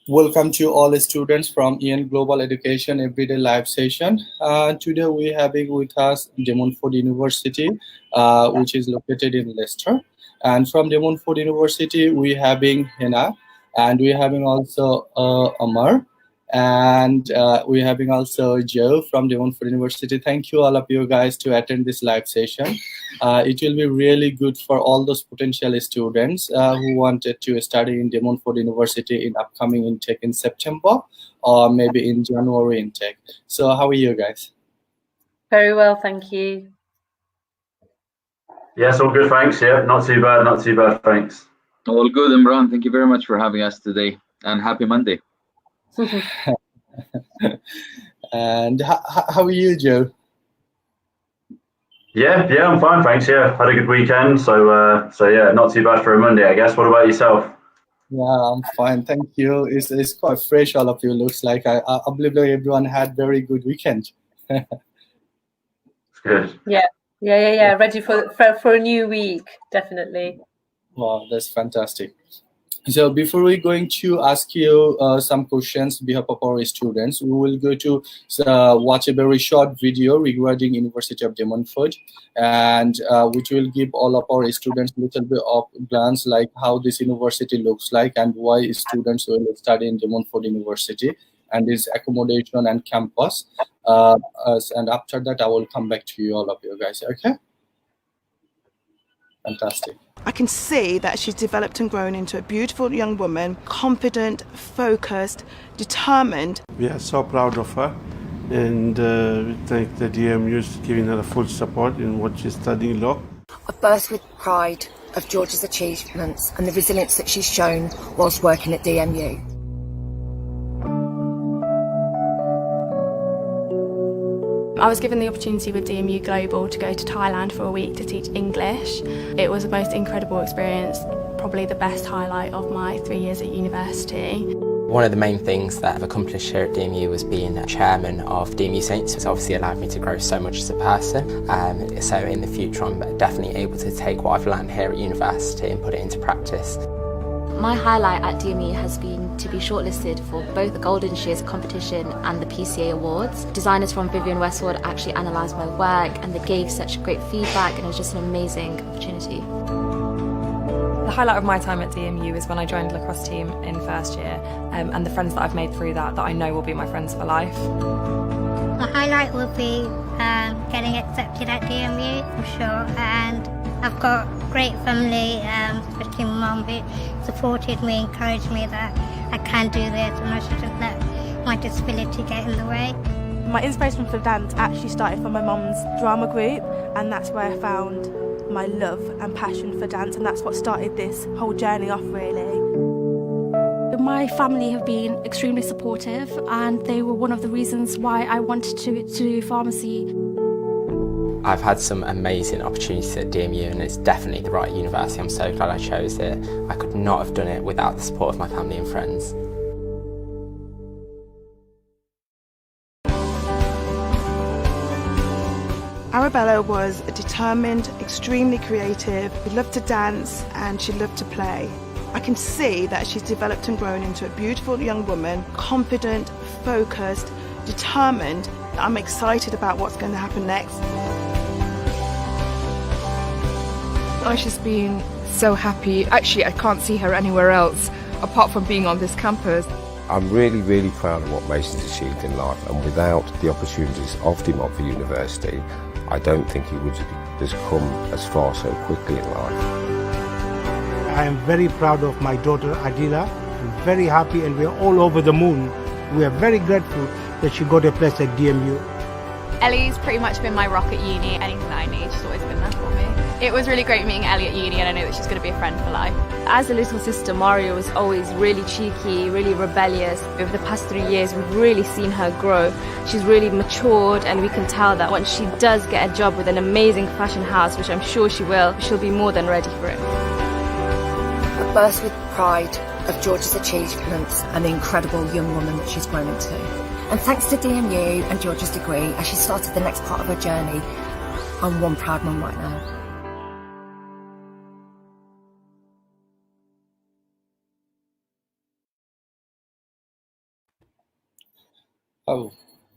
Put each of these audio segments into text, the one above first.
Welcome to all students from EN Global Education Everyday Live Session. Today we having with us Montfort University, which is located in Leicester. And from Montfort University, we having Hena, and we having also Amar, and we having also Joe from Montfort University. Thank you all of you guys to attend this live session. It will be really good for all those potential students who wanted to study in Montfort University in upcoming intake in September or maybe in January intake. So how are you guys? Very well, thank you. Yes, all good, thanks. Yeah, not too bad, thanks. All good, Imran. Thank you very much for having us today, and happy Monday. And how are you, Joe? Yeah, I'm fine, thanks. Yeah, had a good weekend, so yeah, not too bad for a Monday, I guess. What about yourself? Yeah, I'm fine, thank you. It's quite fresh, all of you. Looks like I believe that everyone had very good weekend. It's good. Yeah. Ready for a new week, definitely. Wow, that's fantastic. So before we going to ask you some questions on behalf of our students, we will go to watch a very short video regarding University of Montfort, and which will give all of our students a little bit of glance like how this university looks like and why students will study in Montfort University and its accommodation and campus. And after that, I will come back to you, all of you guys. Okay? Fantastic. I can see that she's developed and grown into a beautiful young woman, confident, focused, determined. We are so proud of her, and we thank the DMU for giving her the full support in what she's studying law. I burst with pride of Georgia's achievements and the resilience that she's shown whilst working at DMU. I was given the opportunity with DMU Global to go to Thailand for a week to teach English. It was the most incredible experience, probably the best highlight of my 3 years at university. One of the main things that I've accomplished here at DMU was being chairman of DMU Saints. It's obviously allowed me to grow so much as a person. So in the future I'm definitely able to take what I've learned here at university and put it into practice. My highlight at DMU has been to be shortlisted for both the Golden Shears competition and the PCA Awards. Designers from Vivian Westwood actually analysed my work and they gave such great feedback, and it was just an amazing opportunity. The highlight of my time at DMU is when I joined the lacrosse team in first year, and the friends that I've made through that I know will be my friends for life. The highlight will be getting accepted at DMU for sure, and I've got great family, especially my mum, who supported me, encouraged me that I can do this and I shouldn't let my disability get in the way. My inspiration for dance actually started from my mum's drama group, and that's where I found my love and passion for dance, and that's what started this whole journey off, really. My family have been extremely supportive, and they were one of the reasons why I wanted to do pharmacy. I've had some amazing opportunities at DMU, and it's definitely the right university. I'm so glad I chose it. I could not have done it without the support of my family and friends. Arabella was determined, extremely creative. She loved to dance and she loved to play. I can see that she's developed and grown into a beautiful young woman, confident, focused, determined. I'm excited about what's going to happen next. Aisha's been so happy. Actually, I can't see her anywhere else apart from being on this campus. I'm really proud of what Mason's achieved in life, and without the opportunities of Montfort University, I don't think he would have come as far so quickly in life. I am very proud of my daughter Adila. I'm very happy, and we're all over the moon. We are very grateful that she got a place at DMU. Ellie's pretty much been my rock at uni. Anything that I need, she's always been there for me. It was really great meeting Ellie at uni, and I know that she's going to be a friend for life. As a little sister, Mario was always really cheeky, really rebellious. Over the past 3 years, we've really seen her grow. She's really matured, and we can tell that once she does get a job with an amazing fashion house, which I'm sure she will, she'll be more than ready for it. I burst with pride of Georgia's achievements and the incredible young woman that she's grown into. And thanks to DMU and Georgia's degree, as she started the next part of her journey, I'm one proud mum right now. Oh,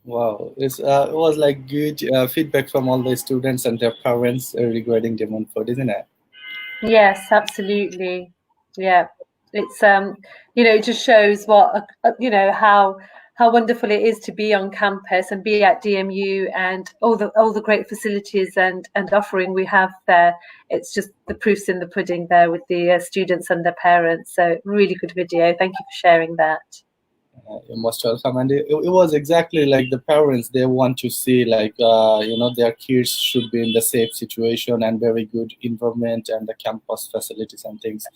wow! It was like good feedback from all the students and their parents regarding the Montfort, isn't it? Yes, absolutely. Yeah, it's it just shows what how wonderful it is to be on campus and be at DMU and all the great facilities and offering we have there. It's just the proof's in the pudding there with the students and their parents. So really good video. Thank you for sharing that. You're most welcome. And it was exactly like the parents, they want to see like their kids should be in the safe situation and very good environment and the campus facilities and things.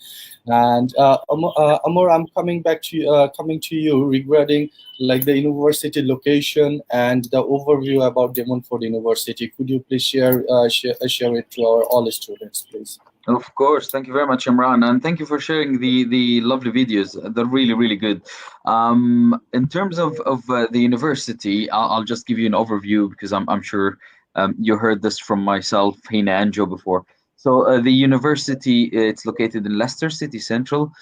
And Amor, I'm coming to you regarding like the university location and the overview about the Montfort University. Could you please share it to our all students, please? Of course. Thank you very much, Imran, and thank you for sharing the lovely videos. They're really good. In terms of the university, I'll just give you an overview because I'm sure you heard this from myself, Hina, and Joe before. So the university, it's located in Leicester City Central.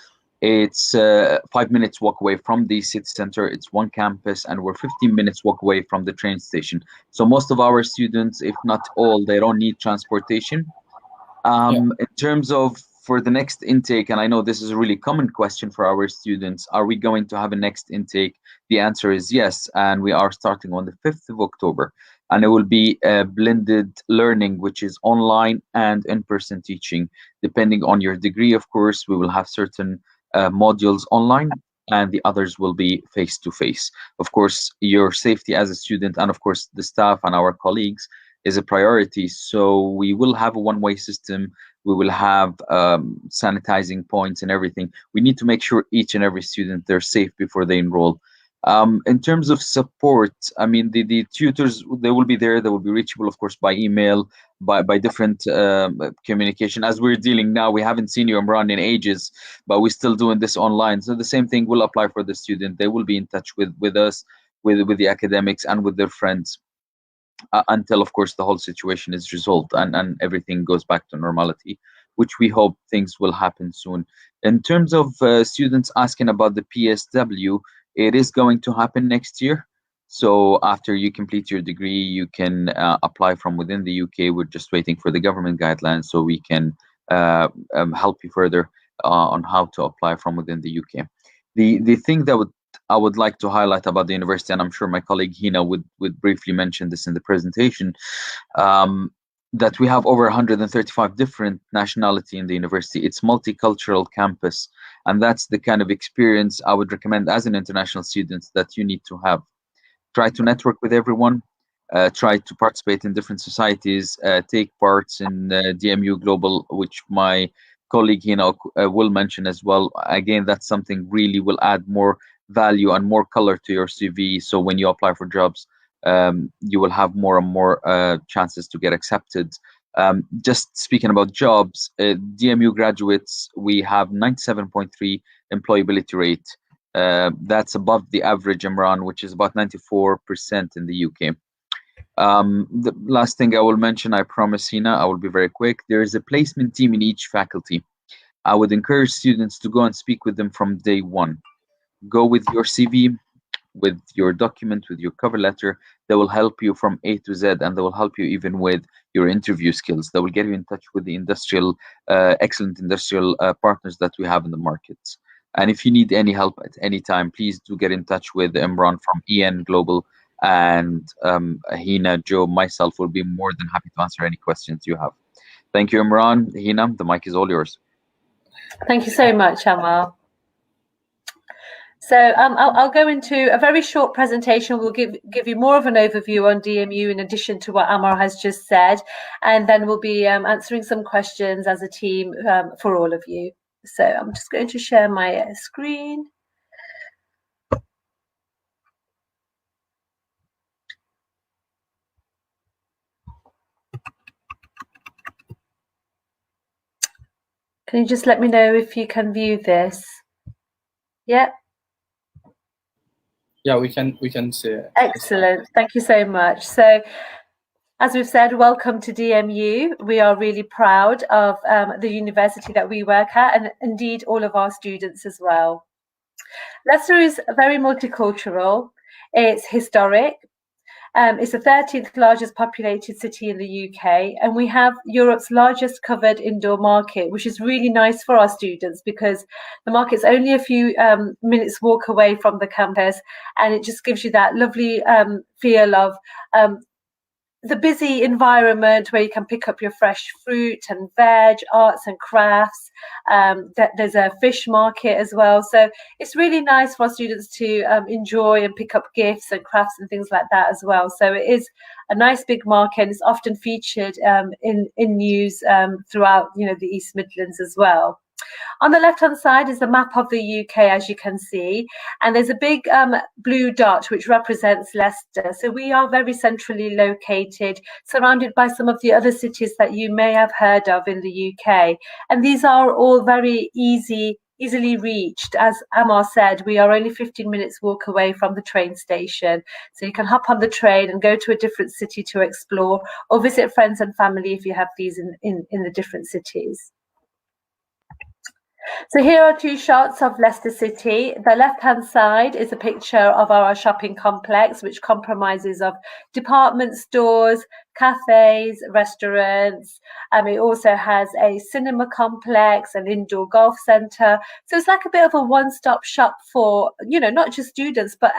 It's 5 minutes walk away from the city center. It's one campus, and we're 15 minutes walk away from the train station. So most of our students, if not all, they don't need transportation. In terms of for the next intake, and I know this is a really common question for our students, are we going to have a next intake? The answer is yes, and we are starting on the 5th of October. And it will be a blended learning, which is online and in-person teaching. Depending on your degree, of course, we will have certain modules online and the others will be face-to-face. Of course, your safety as a student and of course the staff and our colleagues is a priority. So we will have a one-way system. We will have sanitizing points and everything. We need to make sure each and every student, they're safe before they enroll. In terms of support, I mean, the tutors, they will be there. They will be reachable, of course, by email, by different communication. As we're dealing now, we haven't seen you, Imran, in ages, but we're still doing this online. So the same thing will apply for the student. They will be in touch with us, with the academics and with their friends. Until, of course, the whole situation is resolved and everything goes back to normality, which we hope things will happen soon. In terms of students asking about the PSW, it is going to happen next year. So after you complete your degree, you can apply from within the UK. We're just waiting for the government guidelines so we can help you further on how to apply from within the UK. The thing that I would like to highlight about the university, and I'm sure my colleague Hina would briefly mention this in the presentation, that we have over 135 different nationality in the university. It's multicultural campus, and that's the kind of experience I would recommend as an international student that you need to have. Try to network with everyone, try to participate in different societies, take parts in DMU Global, which my colleague Hina will mention as well. Again, that's something really will add more value and more color to your CV. So when you apply for jobs, you will have more and more chances to get accepted. Just speaking about jobs, DMU graduates, we have 97.3 employability rate. That's above the average, Imran, which is about 94% in the UK. The last thing I will mention, I promise, Hina, I will be very quick. There is a placement team in each faculty. I would encourage students to go and speak with them from day one. Go with your CV, with your document, with your cover letter. They will help you from A to Z, and they will help you even with your interview skills. They will get you in touch with the excellent industrial partners that we have in the market. And if you need any help at any time, please do get in touch with Imran from EN Global, and Hina, Joe, myself will be more than happy to answer any questions you have. Thank you, Imran. Hina, the mic is all yours. Thank you so much, Amal. So I'll go into a very short presentation. We'll give you more of an overview on DMU in addition to what Amar has just said, and then we'll be answering some questions as a team for all of you. So I'm just going to share my screen. Can you just let me know if you can view this? Yeah. Yeah, we can see it. Excellent. Thank you so much. So, as we've said, welcome to DMU. We are really proud of the university that we work at, and indeed all of our students as well. Leicester is very multicultural. It's historic. It's the 13th largest populated city in the UK, and we have Europe's largest covered indoor market, which is really nice for our students because the market's only a few minutes walk away from the campus, and it just gives you that lovely feel of the busy environment where you can pick up your fresh fruit and veg, arts and crafts. There's a fish market as well. So it's really nice for students to enjoy and pick up gifts and crafts and things like that as well. So it is a nice big market, and it's often featured in news throughout, the East Midlands as well. On the left-hand side is the map of the UK, as you can see, and there's a big blue dot which represents Leicester. So we are very centrally located, surrounded by some of the other cities that you may have heard of in the UK. And these are all very easily reached. As Amar said, we are only 15 minutes walk away from the train station. So you can hop on the train and go to a different city to explore, or visit friends and family if you have these in the different cities. So here are two shots of Leicester City. The left-hand side is a picture of our shopping complex, which comprises of department stores, cafes, restaurants. It also has a cinema complex, an indoor golf centre. So it's like a bit of a one-stop shop for, not just students, but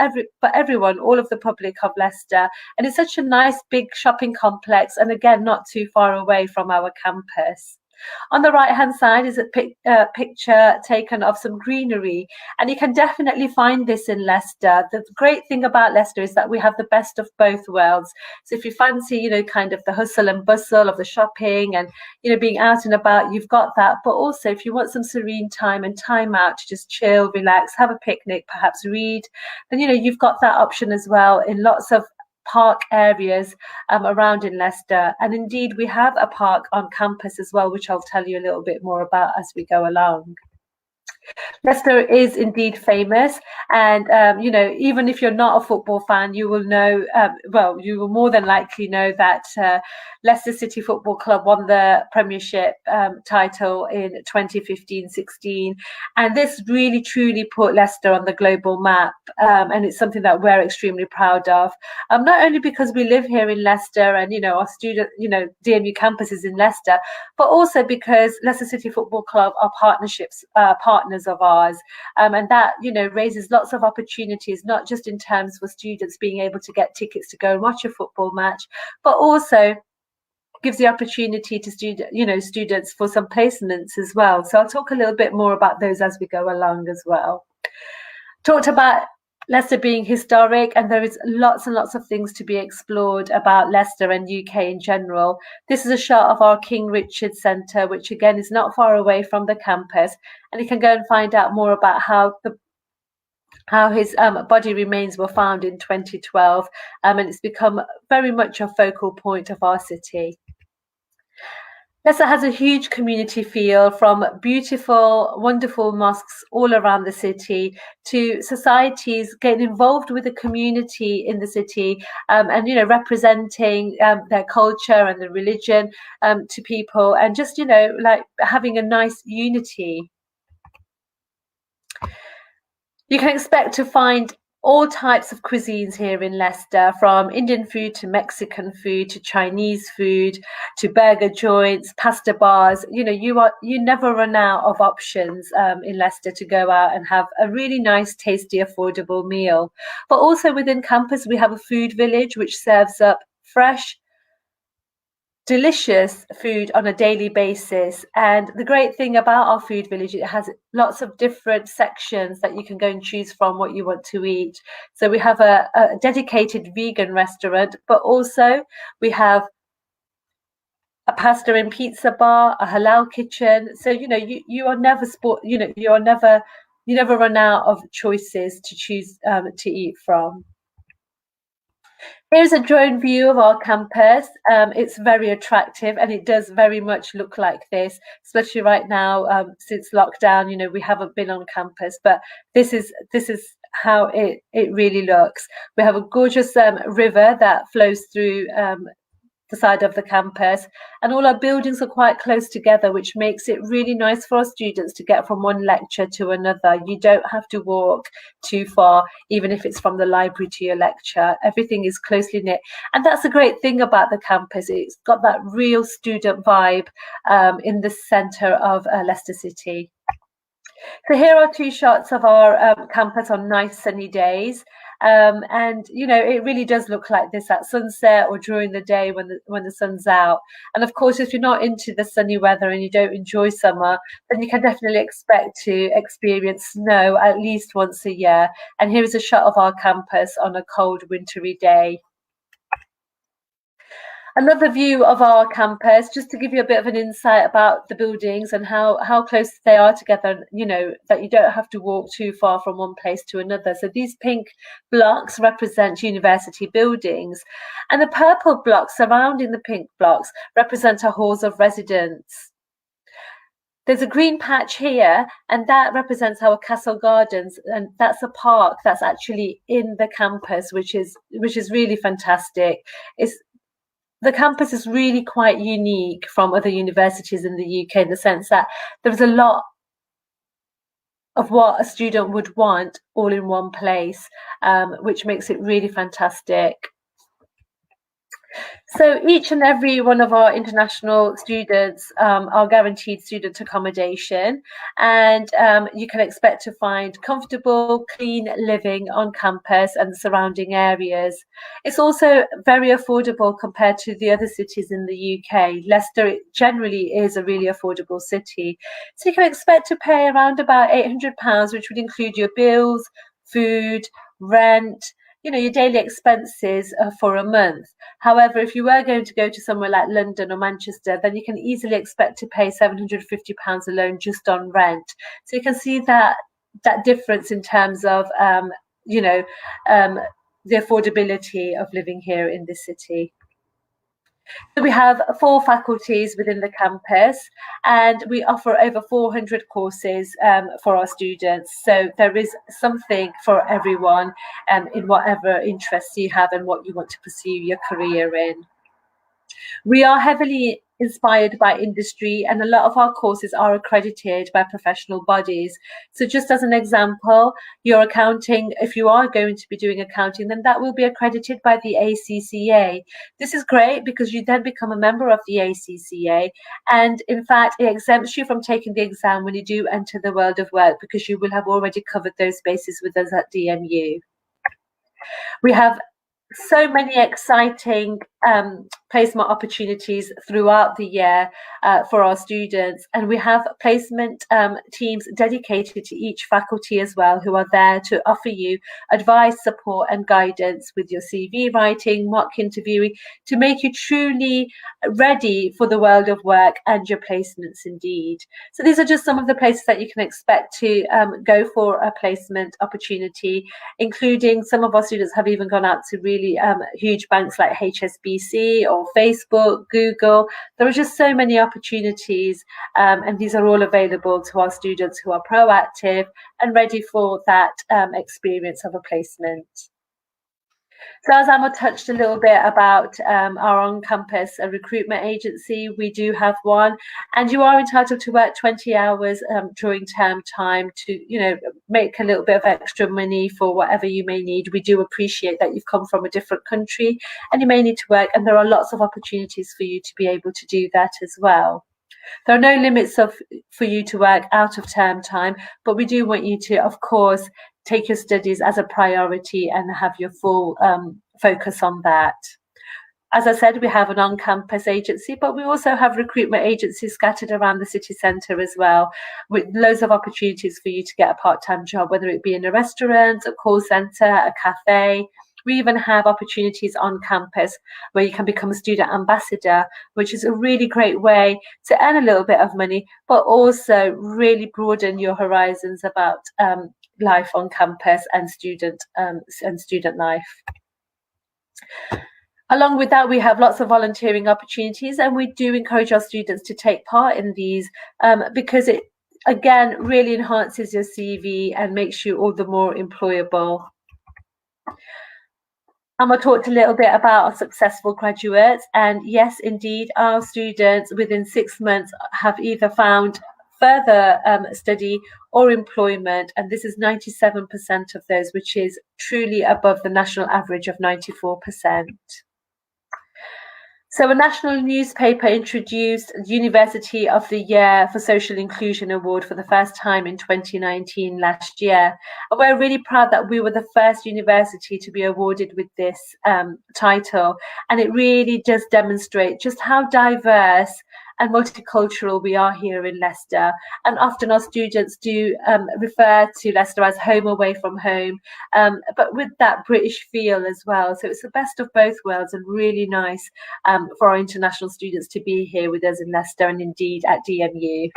everyone, all of the public of Leicester. And it's such a nice big shopping complex, and again, not too far away from our campus. On the right-hand side is a picture taken of some greenery, and you can definitely find this in Leicester. The great thing about Leicester is that we have the best of both worlds. So if you fancy, kind of the hustle and bustle of the shopping and, being out and about, you've got that. But also, if you want some serene time and time out to just chill, relax, have a picnic, perhaps read, then, you've got that option as well in lots of park areas around in Leicester. And indeed, we have a park on campus as well, which I'll tell you a little bit more about as we go along. Leicester is indeed famous, and even if you're not a football fan, you will know, you will more than likely know that Leicester City Football Club won the Premiership title in 2015-16, and this really truly put Leicester on the global map, and it's something that we're extremely proud of. Not only because we live here in Leicester, and our student, DMU campus is in Leicester, but also because Leicester City Football Club are partners of ours, and that raises lots of opportunities, not just in terms for students being able to get tickets to go and watch a football match, but also gives the opportunity to students for some placements as well. So I'll talk a little bit more about those as we go along as well. Talked about Leicester being historic, and there is lots and lots of things to be explored about Leicester and UK in general. This is a shot of our King Richard Centre, which again is not far away from the campus, and you can go and find out more about how his body remains were found in 2012, and it's become very much a focal point of our city. Leicester has a huge community feel, from beautiful, wonderful mosques all around the city to societies getting involved with the community in the city, and representing their culture and their religion to people, and just like having a nice unity. You can expect to find all types of cuisines here in Leicester, from Indian food to Mexican food to Chinese food to burger joints, pasta bars. You never run out of options in Leicester to go out and have a really nice, tasty, affordable meal. But also within campus, we have a food village which serves up fresh, delicious food on a daily basis. And the great thing about our food village, it has lots of different sections that you can go and choose from what you want to eat. So we have a dedicated vegan restaurant, but also we have a pasta and pizza bar, a halal kitchen. So you are never you never run out of choices to choose to eat from. Here's a drone view of our campus. It's very attractive, and it does very much look like this, especially right now since lockdown. We haven't been on campus, but this is how it really looks. We have a gorgeous river that flows through the side of the campus, and all our buildings are quite close together, which makes it really nice for our students to get from one lecture to another. You don't have to walk too far, even if it's from the library to your lecture. Everything is closely knit, and that's a great thing about the campus. It's got that real student vibe in the centre of Leicester City. So here are two shots of our campus on nice sunny days. And you know, it really does look like this at sunset or during the day when the sun's out. And of course, if you're not into the sunny weather and you don't enjoy summer, then you can definitely expect to experience snow at least once a year. And here is a shot of our campus on a cold wintry day. Another view of our campus, just to give you a bit of an insight about the buildings and how close they are together, you know, that you don't have to walk too far from one place to another. So these pink blocks represent university buildings, and the purple blocks surrounding the pink blocks represent our halls of residence. There's a green patch here, and that represents our Castle Gardens, and that's a park that's actually in the campus, which is really fantastic. The campus is really quite unique from other universities in the UK in the sense that there's a lot of what a student would want all in one place, which makes it really fantastic. So each and every one of our international students are guaranteed student accommodation, and you can expect to find comfortable, clean living on campus and the surrounding areas. It's also very affordable compared to the other cities in the UK. Leicester generally is a really affordable city. So you can expect to pay around about £800, which would include your bills, food, rent, you know, your daily expenses for a month. However, if you were going to go to somewhere like London or Manchester, then you can easily expect to pay £750 alone just on rent. So you can see that difference in terms of, you know, the affordability of living here in this city. So we have 4 faculties within the campus, and we offer over 400 courses for our students. So there is something for everyone in whatever interests you have and what you want to pursue your career in. We are heavily inspired by industry, and a lot of our courses are accredited by professional bodies. So just as an example, your accounting, if you are going to be doing accounting, then that will be accredited by the ACCA. This is great because you then become a member of the ACCA, and in fact it exempts you from taking the exam when you do enter the world of work, because you will have already covered those bases with us at DMU. We have so many exciting placement opportunities throughout the year for our students, and we have placement teams dedicated to each faculty as well, who are there to offer you advice, support and guidance with your CV writing, mock interviewing, to make you truly ready for the world of work and your placements indeed. So these are just some of the places that you can expect to go for a placement opportunity, including some of our students have even gone out to really huge banks like HSBC or Facebook, Google. There are just so many opportunities, and these are all available to our students who are proactive and ready for that experience of a placement. So as Emma touched a little bit about our on-campus recruitment agency, we do have one, and you are entitled to work 20 hours during term time to, you know, make a little bit of extra money for whatever you may need. We do appreciate that you've come from a different country and you may need to work, and there are lots of opportunities for you to be able to do that as well. There are no limits for you to work out of term time, but we do want you to, of course, take your studies as a priority and have your full focus on that. As I said, we have an on-campus agency, but we also have recruitment agencies scattered around the city centre as well, with loads of opportunities for you to get a part-time job, whether it be in a restaurant, a call centre, a cafe. We even have opportunities on campus where you can become a student ambassador, which is a really great way to earn a little bit of money, but also really broaden your horizons about life on campus and student life. Along with that, we have lots of volunteering opportunities, and we do encourage our students to take part in these because it, again, really enhances your CV and makes you all the more employable. I talked a little bit about our successful graduates, and yes, indeed, our students within 6 months have either found further study or employment, and this is 97% of those, which is truly above the national average of 94%. So a national newspaper introduced University of the Year for Social Inclusion Award for the first time in 2019 last year. And we're really proud that we were the first university to be awarded with this title. And it really does demonstrate just how diverse and multicultural we are here in Leicester. And often our students do refer to Leicester as home away from home, but with that British feel as well. So it's the best of both worlds, and really nice for our international students to be here with us in Leicester and indeed at DMU.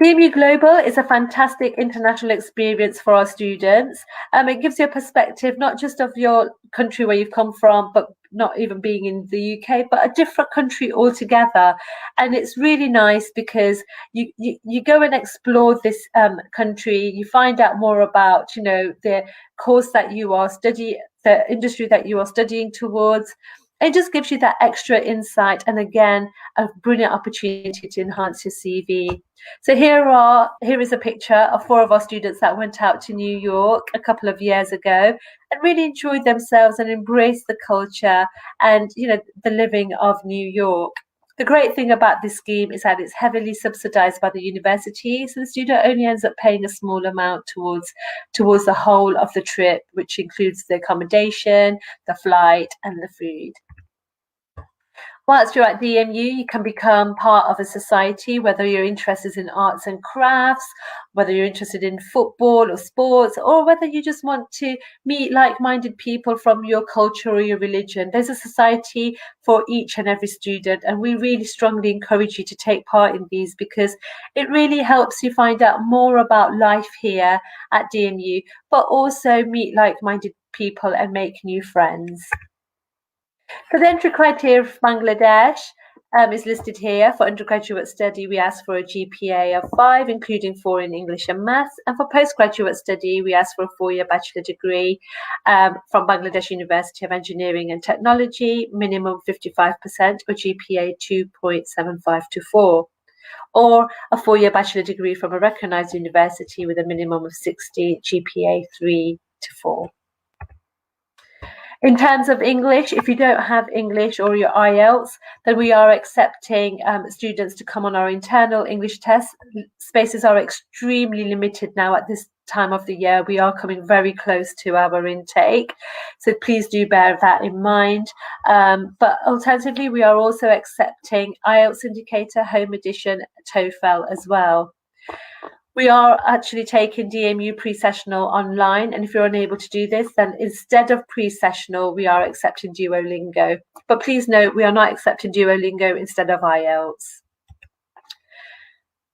DMU Global is a fantastic international experience for our students. It gives you a perspective not just of your country where you've come from, but not even being in the UK, but a different country altogether. And it's really nice because you go and explore this country, you find out more about, you know, the course that you are studying, the industry that you are studying towards. It just gives you that extra insight, and again, a brilliant opportunity to enhance your CV. So here is a picture of 4 of our students that went out to New York a couple of years ago and really enjoyed themselves and embraced the culture and, you know, the living of New York. The great thing about this scheme is that it's heavily subsidised by the university, so the student only ends up paying a small amount towards the whole of the trip, which includes the accommodation, the flight, and the food. Whilst you're at DMU, you can become part of a society, whether you're interested in arts and crafts, whether you're interested in football or sports, or whether you just want to meet like-minded people from your culture or your religion. There's a society for each and every student, and we really strongly encourage you to take part in these because it really helps you find out more about life here at DMU, but also meet like-minded people and make new friends. So the entry criteria for Bangladesh is listed here. For undergraduate study, we ask for a GPA of 5, including 4 in English and Maths. And for postgraduate study, we ask for a 4-year bachelor degree from Bangladesh University of Engineering and Technology, minimum 55% or GPA 2.75 to 4. Or a 4-year bachelor degree from a recognised university with a minimum of 60, GPA 3 to 4. In terms of English, if you don't have English or your IELTS, then we are accepting students to come on our internal English test. Spaces are extremely limited now at this time of the year. We are coming very close to our intake, so please do bear that in mind. But alternatively, we are also accepting IELTS indicator, home edition, TOEFL as well. We are actually taking DMU pre-sessional online, and if you're unable to do this, then instead of pre-sessional, we are accepting Duolingo. But please note, we are not accepting Duolingo instead of IELTS.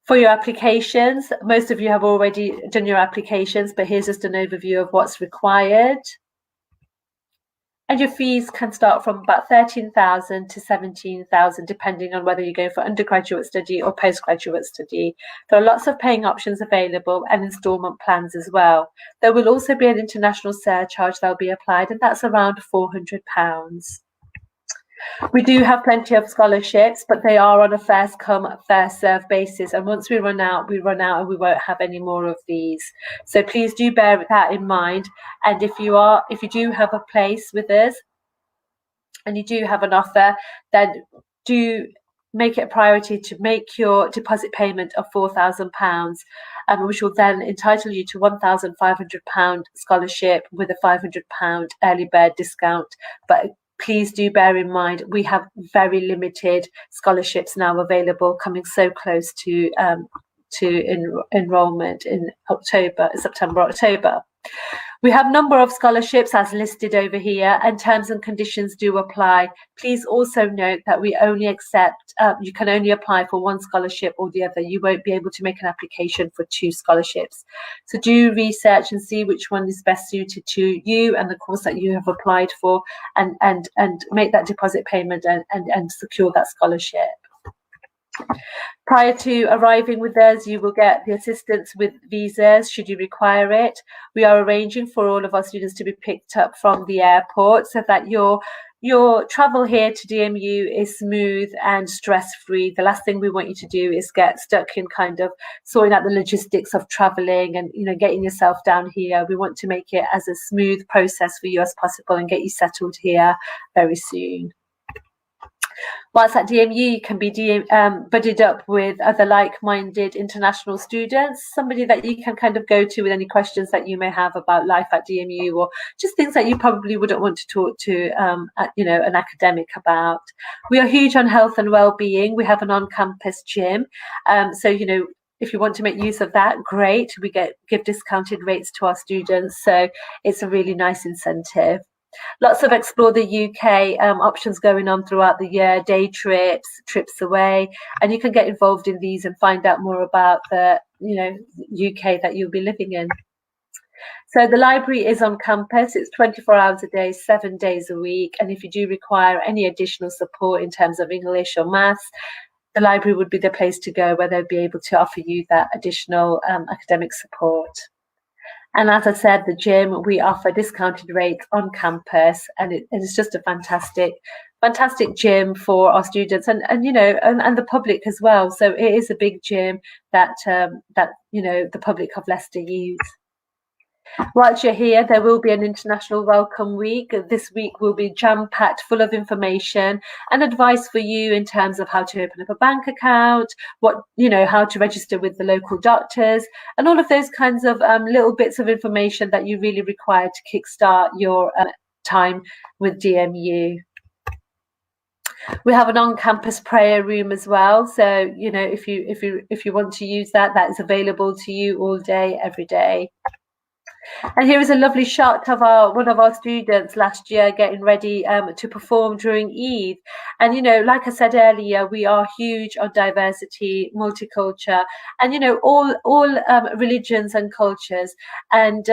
For your applications, most of you have already done your applications, but here's just an overview of what's required. And your fees can start from about 13,000 to 17,000, depending on whether you're going for undergraduate study or postgraduate study. There are lots of paying options available and instalment plans as well. There will also be an international surcharge that will be applied, and that's around £400. We do have plenty of scholarships, but they are on a first come, first serve basis. And once we run out, and we won't have any more of these. So please do bear that in mind. And if you do have a place with us and you do have an offer, then do make it a priority to make your deposit payment of £4,000, which will then entitle you to £1,500 scholarship with a £500 early bird discount. But please do bear in mind, we have very limited scholarships now available, coming so close to enrolment in September, October. We have a number of scholarships as listed over here, and terms and conditions do apply. Please also note that we only accept, you can only apply for one scholarship or the other. You won't be able to make an application for 2 scholarships. So do research and see which one is best suited to you and the course that you have applied for, and make that deposit payment and secure that scholarship. Prior to arriving with us, you will get the assistance with visas should you require it. We are arranging for all of our students to be picked up from the airport so that your travel here to DMU is smooth and stress-free. The last thing we want you to do is get stuck in kind of sorting out the logistics of traveling and, you know, getting yourself down here. We want to make it as a smooth process for you as possible and get you settled here very soon. Whilst at DMU, you can be buddied up with other like-minded international students, somebody that you can kind of go to with any questions that you may have about life at DMU, or just things that you probably wouldn't want to talk to, you know, an academic about. We are huge on health and well-being. We have an on-campus gym, so you know, if you want to make use of that, great. We give discounted rates to our students, so it's a really nice incentive. Lots of Explore the UK options going on throughout the year, day trips, trips away, and you can get involved in these and find out more about the, you know, UK that you'll be living in. So the library is on campus. It's 24 hours a day, 7 days a week, and if you do require any additional support in terms of English or maths, the library would be the place to go, where they'll be able to offer you that additional academic support. And as I said, the gym, we offer discounted rates on campus, and it's just a fantastic gym for our students and you know, and the public as well. So it is a big gym that you know, the public of Leicester use. Whilst you're here, there will be an International Welcome Week. This week will be jam-packed, full of information and advice for you in terms of how to open up a bank account, what, you know, how to register with the local doctors, and all of those kinds of little bits of information that you really require to kickstart your time with DMU. We have an on-campus prayer room as well, so you know, if you want to use that, that is available to you all day, every day. And here is a lovely shot of one of our students last year getting ready to perform during Eid. And, you know, like I said earlier, we are huge on diversity, multicultural, and, you know, all religions and cultures. And,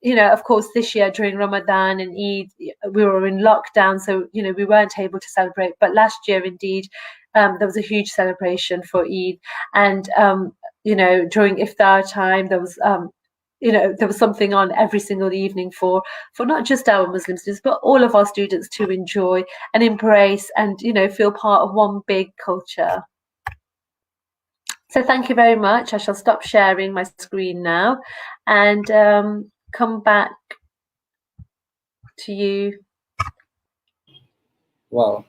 you know, of course, this year during Ramadan and Eid, we were in lockdown, so, you know, we weren't able to celebrate. But last year, indeed, there was a huge celebration for Eid. And, you know, during iftar time, there was you know, there was something on every single evening for not just our Muslim students, but all of our students to enjoy and embrace and, you know, feel part of one big culture. So thank you very much. I shall stop sharing my screen now and come back to you. Wow.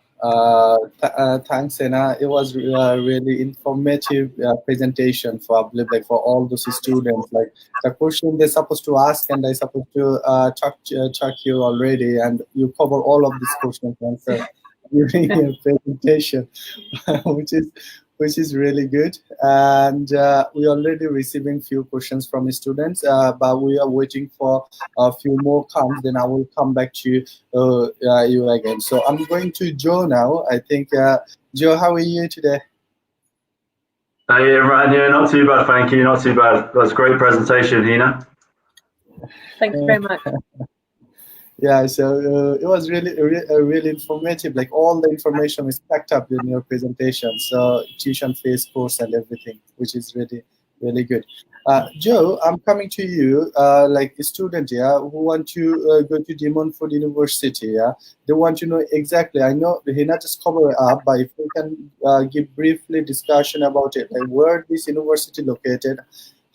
Thanks, Anna. It was really informative presentation for, I believe, like for all those students. Like the question they're supposed to ask, and they're supposed to check you already, and you cover all of these questions answer during your presentation, which is really good. And we're already receiving few questions from students, but we are waiting for a few more comes. Then I will come back to you again. So I'm going to Joe now. I think, Joe, how are you today? Hey, Ryan, yeah, not too bad, thank you. Not too bad. That's a great presentation, Hina. Thank you very much. Yeah, so it was really informative. Like all the information is packed up in your presentation. So tuition fees, course, and everything, which is really good. Joe, I'm coming to you. Like a student, yeah, who want to go to Montfort University. Yeah, they want to know exactly. I know Hina just covered it up, but if we can give briefly discussion about it, like where this university located,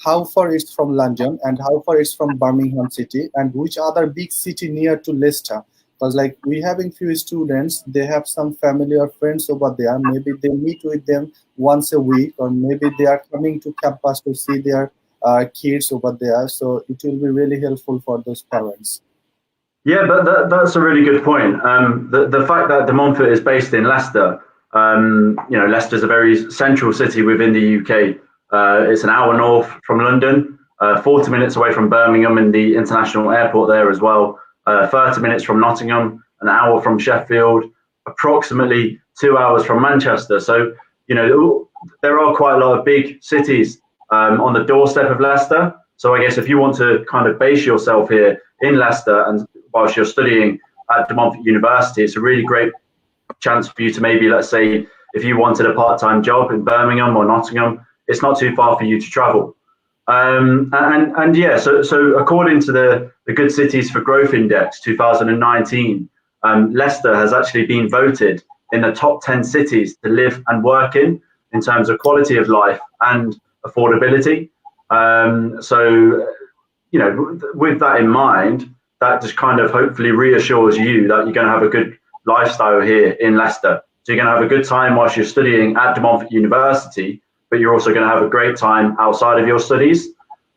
how far it's from London, and how far it's from Birmingham City, and which other big city near to Leicester. Because like we having few students, they have some family or friends over there. Maybe they meet with them once a week, or maybe they are coming to campus to see their kids over there. So it will be really helpful for those parents. Yeah, but that's a really good point. The fact that De Montfort is based in Leicester, you know, Leicester's a very central city within the UK. It's an hour north from London, 40 minutes away from Birmingham and the international airport there as well, 30 minutes from Nottingham, an hour from Sheffield, approximately 2 hours from Manchester. So, you know, there are quite a lot of big cities on the doorstep of Leicester. So I guess if you want to kind of base yourself here in Leicester and whilst you're studying at De Montfort University, it's a really great chance for you to maybe, let's say, if you wanted a part-time job in Birmingham or Nottingham, it's not too far for you to travel. And yeah, so according to the Good Cities for Growth Index 2019, Leicester has actually been voted in the top 10 cities to live and work in terms of quality of life and affordability. So, you know, with that in mind, that just kind of hopefully reassures you that you're going to have a good lifestyle here in Leicester. So you're going to have a good time whilst you're studying at De Montfort University, but you're also going to have a great time outside of your studies.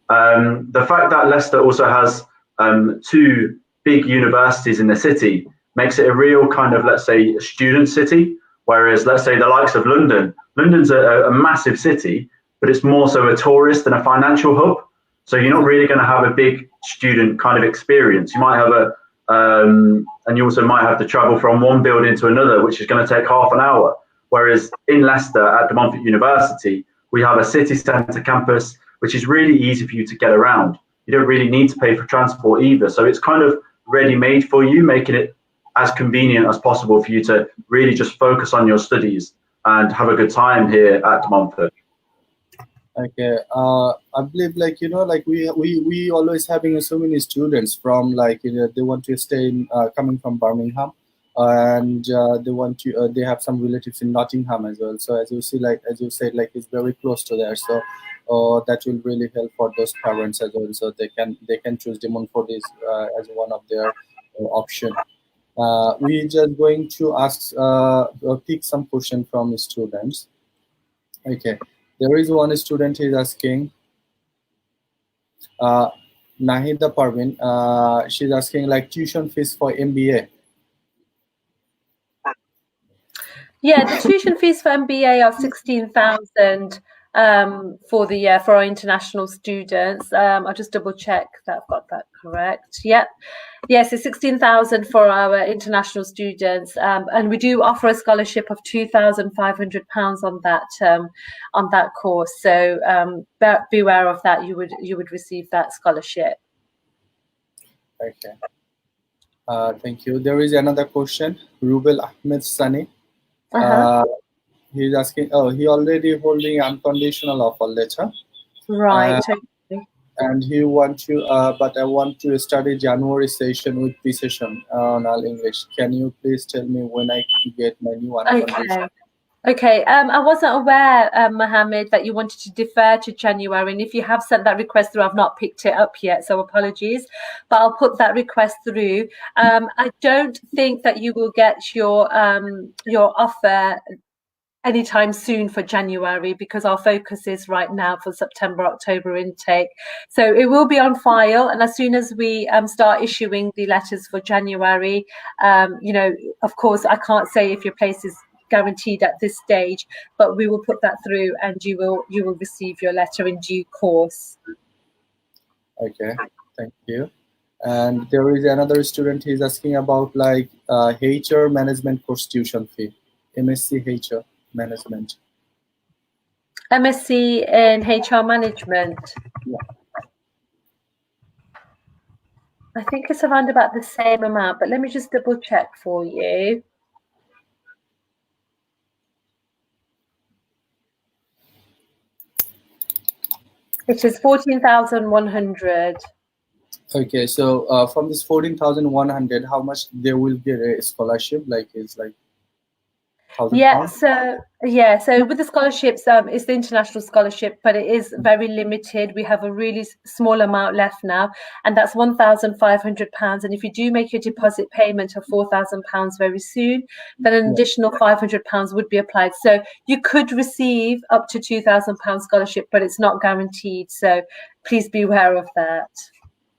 The fact that Leicester also has 2 big universities in the city makes it a real kind of, let's say, student city, whereas let's say the likes of London's a massive city, but it's more so a tourist than a financial hub. So you're not really going to have a big student kind of experience. You might have and you also might have to travel from one building to another, which is going to take half an hour. Whereas in Leicester at De Montfort University, we have a city centre campus, which is really easy for you to get around. You don't really need to pay for transport either. So it's kind of ready-made for you, making it as convenient as possible for you to really just focus on your studies and have a good time here at De Montfort. Okay, I believe, like, you know, like we always having so many students from, like, you know, they want to stay in, coming from Birmingham, and they want to they have some relatives in Nottingham as well. So as you see, like, as you said, like, it's very close to there. So that will really help for those parents as well. So they can choose De Montfort as one of their option. We just going to ask pick some question from students. Okay. There is one student who is asking, Nahida Parvin, she's asking, like, tuition fees for MBA. Yeah, the tuition fees for MBA are 16,000 for the year for our international students. I'll just double check that I've got that correct. Yep. Yes, it's 16,000 for our international students, and we do offer a scholarship of £2,500 on that course. So beware of that. You would receive that scholarship. Okay. Thank you. There is another question. Rubel Ahmed Sani. He's asking. Oh, he already holding unconditional offer letter. Right. And he want to, but I want to study January session with pre-session on all English. Can you please tell me when I can get my new unconditional? Okay. I wasn't aware, Mohammed, that you wanted to defer to January. And if you have sent that request through, I've not picked it up yet, so apologies. But I'll put that request through. I don't think that you will get your offer anytime soon for January, because our focus is right now for September, October intake. So it will be on file, and as soon as we start issuing the letters for January, you know, of course, I can't say if your place is guaranteed at this stage, but we will put that through, and you will receive your letter in due course. Okay, thank you. And there is another student, he's asking about, like, HR management course tuition fee, MSc HR management. MSc in HR management. Yeah. I think it's around about the same amount, but let me just double check for you. It is 14,100. Okay, so from this 14,100, how much they will get a scholarship? Like, it's like £1,000? So with the scholarships, it's the international scholarship, but it is very limited. We have a really small amount left now, and that's £1,500. And if you do make your deposit payment of £4,000 very soon, then an additional £500 would be applied. So you could receive up to £2,000 scholarship, but it's not guaranteed. So please be aware of that.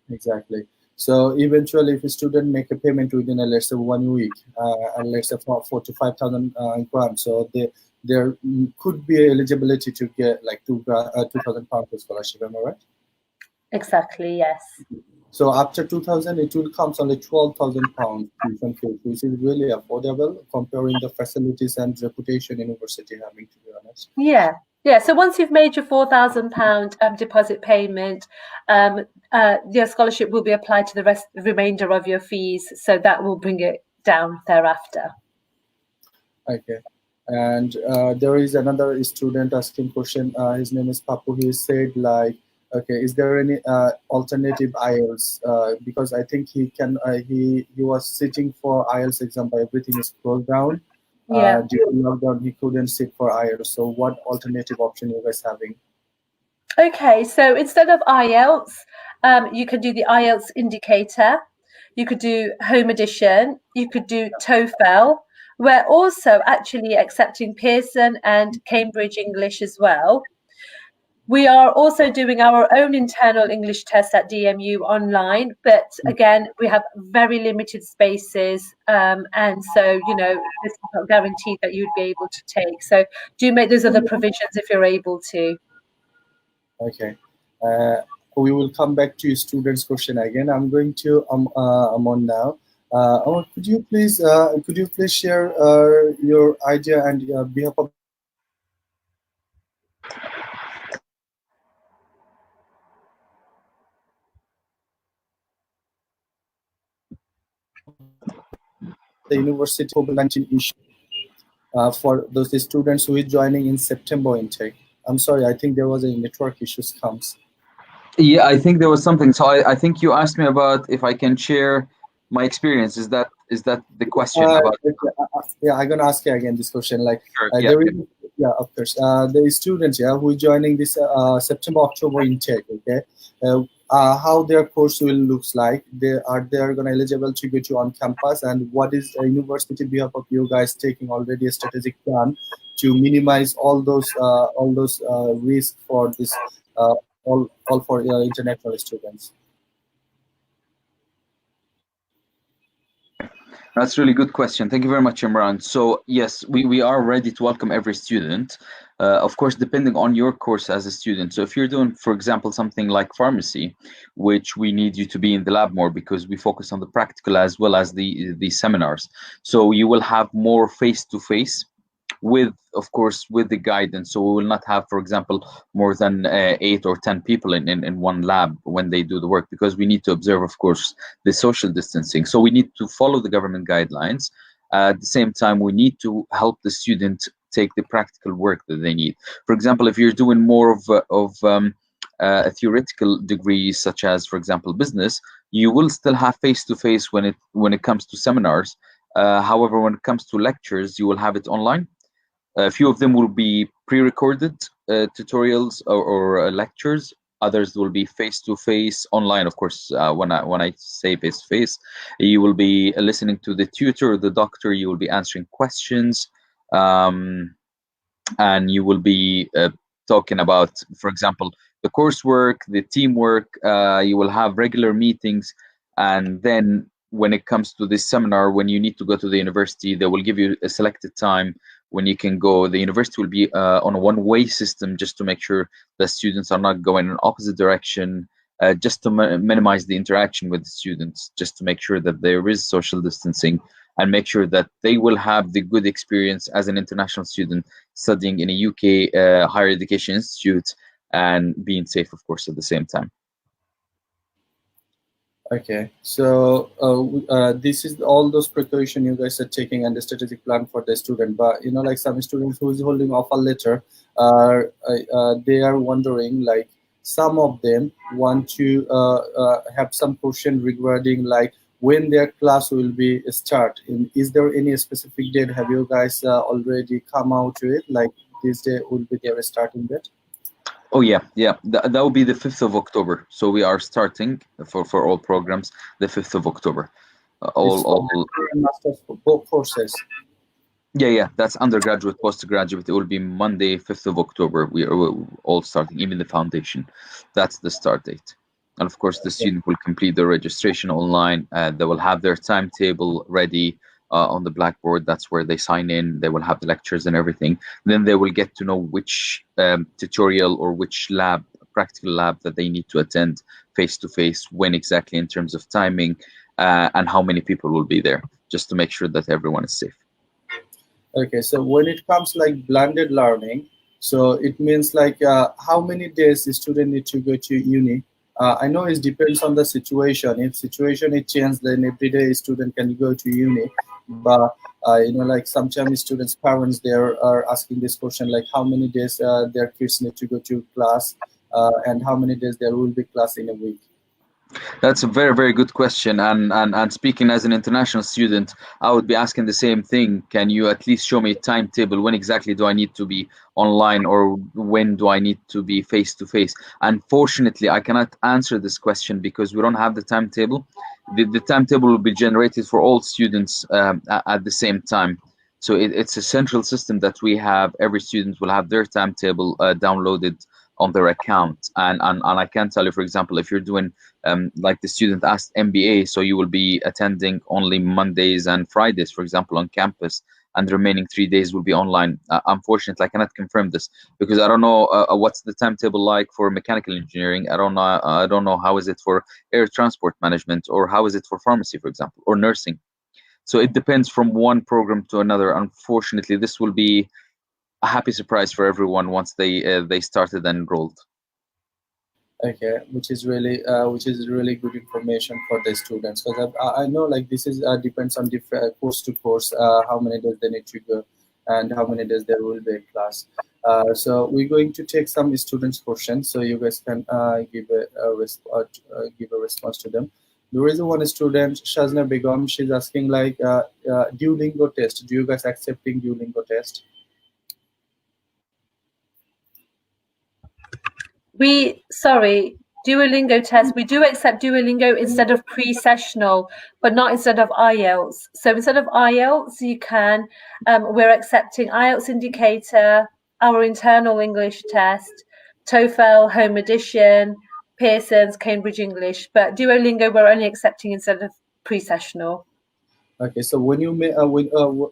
Exactly. So eventually, if a student make a payment within, let's say, 1 week, and let's say 4,000 to 5,000 grants, so there could be eligibility to get like £2,000 scholarship. Am I right? Exactly. Yes. So after 2,000, it will come only £12,000 tuition fee, which is really affordable comparing the facilities and reputation university having, to be honest. Yeah. Yeah, so once you've made your £4,000 deposit payment, your scholarship will be applied to the remainder of your fees, so that will bring it down thereafter. Okay, And there is another student asking question. His name is Papu. He said like, okay, is there any alternative IELTS? Because I think he can. He was sitting for IELTS exam, but everything is closed down. Yeah. Due to lockdown, he couldn't sit for IELTS. So what alternative option you guys having? Okay, so instead of IELTS, you could do the IELTS indicator. You could do home edition. You could do TOEFL. We're also actually accepting Pearson and Cambridge English as well. We are also doing our own internal English test at DMU online, but again, we have very limited spaces, and so it's not guaranteed that you'd be able to take. So do make those other provisions if you're able to. Okay. We will come back to students' question again. I'm going to Amon now. Amon, could you please share your idea and behalf of the university COVID-19 issue for those students who is joining in September intake? I'm sorry, I think there was a network issues comes. Yeah, I think there was something. So I think you asked me about if I can share my experience. Is that the question? About... Yeah, I'm gonna ask you again this question. Like, sure, of course. There is students, who is joining this September-October intake. Okay, how their course will looks like? They gonna eligible to go to on campus, and what is the university behalf of you guys taking already a strategic plan to minimize all those risks for this all for international students? That's a really good question. Thank you very much, Imran. So yes, we are ready to welcome every student. Of course, depending on your course as a student. So if you're doing, for example, something like pharmacy, which we need you to be in the lab more because we focus on the practical as well as the seminars. So you will have more face-to-face with, of course, with the guidance. So we will not have, for example, more than 8 or 10 people in one lab when they do the work, because we need to observe, of course, the social distancing. So we need to follow the government guidelines. At the same time, we need to help the student take the practical work that they need. For example, if you're doing more of a theoretical degree, such as, for example, business, you will still have face-to-face when it comes to seminars. However, when it comes to lectures, you will have it online. A few of them will be pre-recorded tutorials or lectures. Others will be face-to-face online. Of course, when I say face-to-face, you will be listening to the tutor or the doctor. You will be answering questions, and you will be talking about, for example, the coursework, the teamwork. You will have regular meetings, and then when it comes to this seminar, when you need to go to the university, they will give you a selected time when you can go. The university will be on a one-way system, just to make sure that students are not going in opposite direction, just to minimize the interaction with the students, just to make sure that there is social distancing, and make sure that they will have the good experience as an international student studying in a UK higher education institute, and being safe, of course, at the same time. Okay, so this is all those precautions you guys are taking and the strategic plan for the student. But like some students who is holding offer letter, they are wondering, like some of them want to have some question regarding like when their class will be start. Is there any specific date? Have you guys already come out to it? Like this day will be their starting date? Oh yeah. That will be the 5th of October. So we are starting for all programs the 5th of October. All master's both courses. Yeah. That's undergraduate, postgraduate. It will be Monday, 5th of October. We are all starting, even the foundation. That's the start date. And of course, the student will complete the registration online. They will have their timetable ready on the blackboard. That's where they sign in. They will have the lectures and everything. Then they will get to know which tutorial or which practical lab that they need to attend face-to-face, when exactly in terms of timing, and how many people will be there, just to make sure that everyone is safe. Okay, so when it comes like blended learning, so it means like how many days the student need to go to uni? I know it depends on the situation. If situation is changed, then every day a student can go to uni. but like sometimes students' parents there are asking this question, like how many days their kids need to go to class, and how many days there will be class in a week. That's a very, very good question. And speaking as an international student, I would be asking the same thing. Can you at least show me a timetable? When exactly do I need to be online, or when do I need to be face to face? Unfortunately, I cannot answer this question because we don't have the timetable. The timetable will be generated for all students at the same time. So it's a central system that we have. Every student will have their timetable downloaded on their account. And I can tell you, for example, if you're doing like the student asked MBA, so you will be attending only Mondays and Fridays, for example, on campus, and the remaining 3 days will be online. Unfortunately, I cannot confirm this because I don't know what's the timetable like for mechanical engineering. I don't know how is it for air transport management, or how is it for pharmacy, for example, or nursing. So it depends from one program to another. Unfortunately, this will be a happy surprise for everyone once they started and enrolled. Okay, which is really good information for the students, because I know like this is depends on different course to course, how many days they need to go and how many days there will be a class. So we're going to take some students' questions, so you guys can give a response to them. There is one student, Shazna Begum. She's asking like Duolingo test. Do you guys accepting Duolingo test? Duolingo test. We do accept Duolingo instead of pre-sessional, but not instead of IELTS. So instead of IELTS, you can. We're accepting IELTS indicator, our internal English test, TOEFL Home Edition, Pearson's Cambridge English. But Duolingo, we're only accepting instead of pre-sessional. Okay, so when you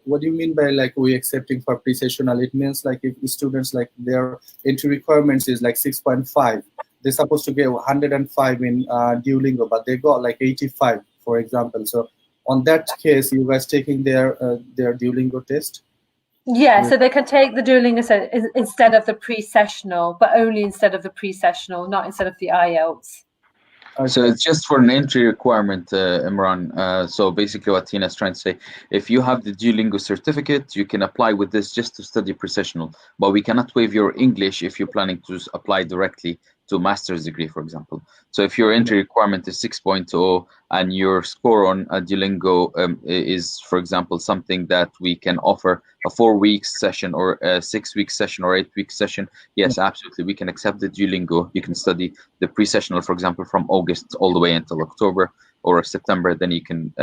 what do you mean by like we accepting for pre-sessional? It means like if students like their entry requirements is like 6.5, they're supposed to get 105 in Duolingo, but they got like 85, for example. So on that case, you guys taking their Duolingo test? Yeah, so they can take the Duolingo instead of the pre-sessional, but only instead of the pre-sessional, not instead of the IELTS. Okay. So it's just for an entry requirement, Imran. So basically what Tina is trying to say, if you have the Duolingo certificate, you can apply with this just to study pre-sessional, but we cannot waive your English if you're planning to apply directly to a master's degree, for example. So if your entry requirement is 6.0 and your score on Duolingo is, for example, something that we can offer a 4-week session or a 6-week session or 8-week session, yes, absolutely, we can accept the Duolingo. You can study the pre-sessional, for example, from August all the way until October or September. Then you can,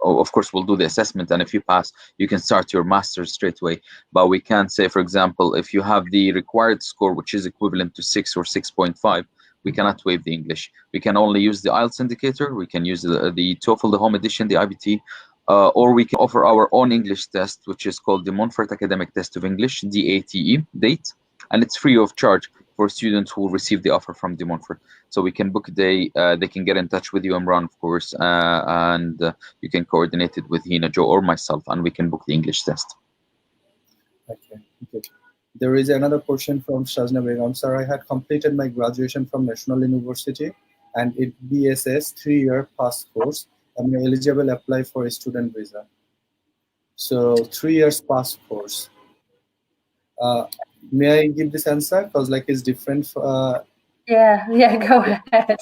of course, we'll do the assessment, and if you pass, you can start your master's straight away. But we can't say, for example, if you have the required score, which is equivalent to 6 or 6.5, we cannot waive the English. We can only use the IELTS indicator. We can use the TOEFL, the Home Edition, the IBT, or we can offer our own English test, which is called the Montfort Academic Test of English, DATE, date, and it's free of charge for students who receive the offer from the Montfort. So we can book a day, they can get in touch with you, Imran, of course, and you can coordinate it with Hina, Joe, or myself, and we can book the English test. Okay, good. There is another question from Shazna Begum. Sir, I had completed my graduation from National University and it BSS 3-year pass course. Am I eligible to apply for a student visa? So 3 years pass course. May I give this answer? Because like it's different. Yeah, go ahead.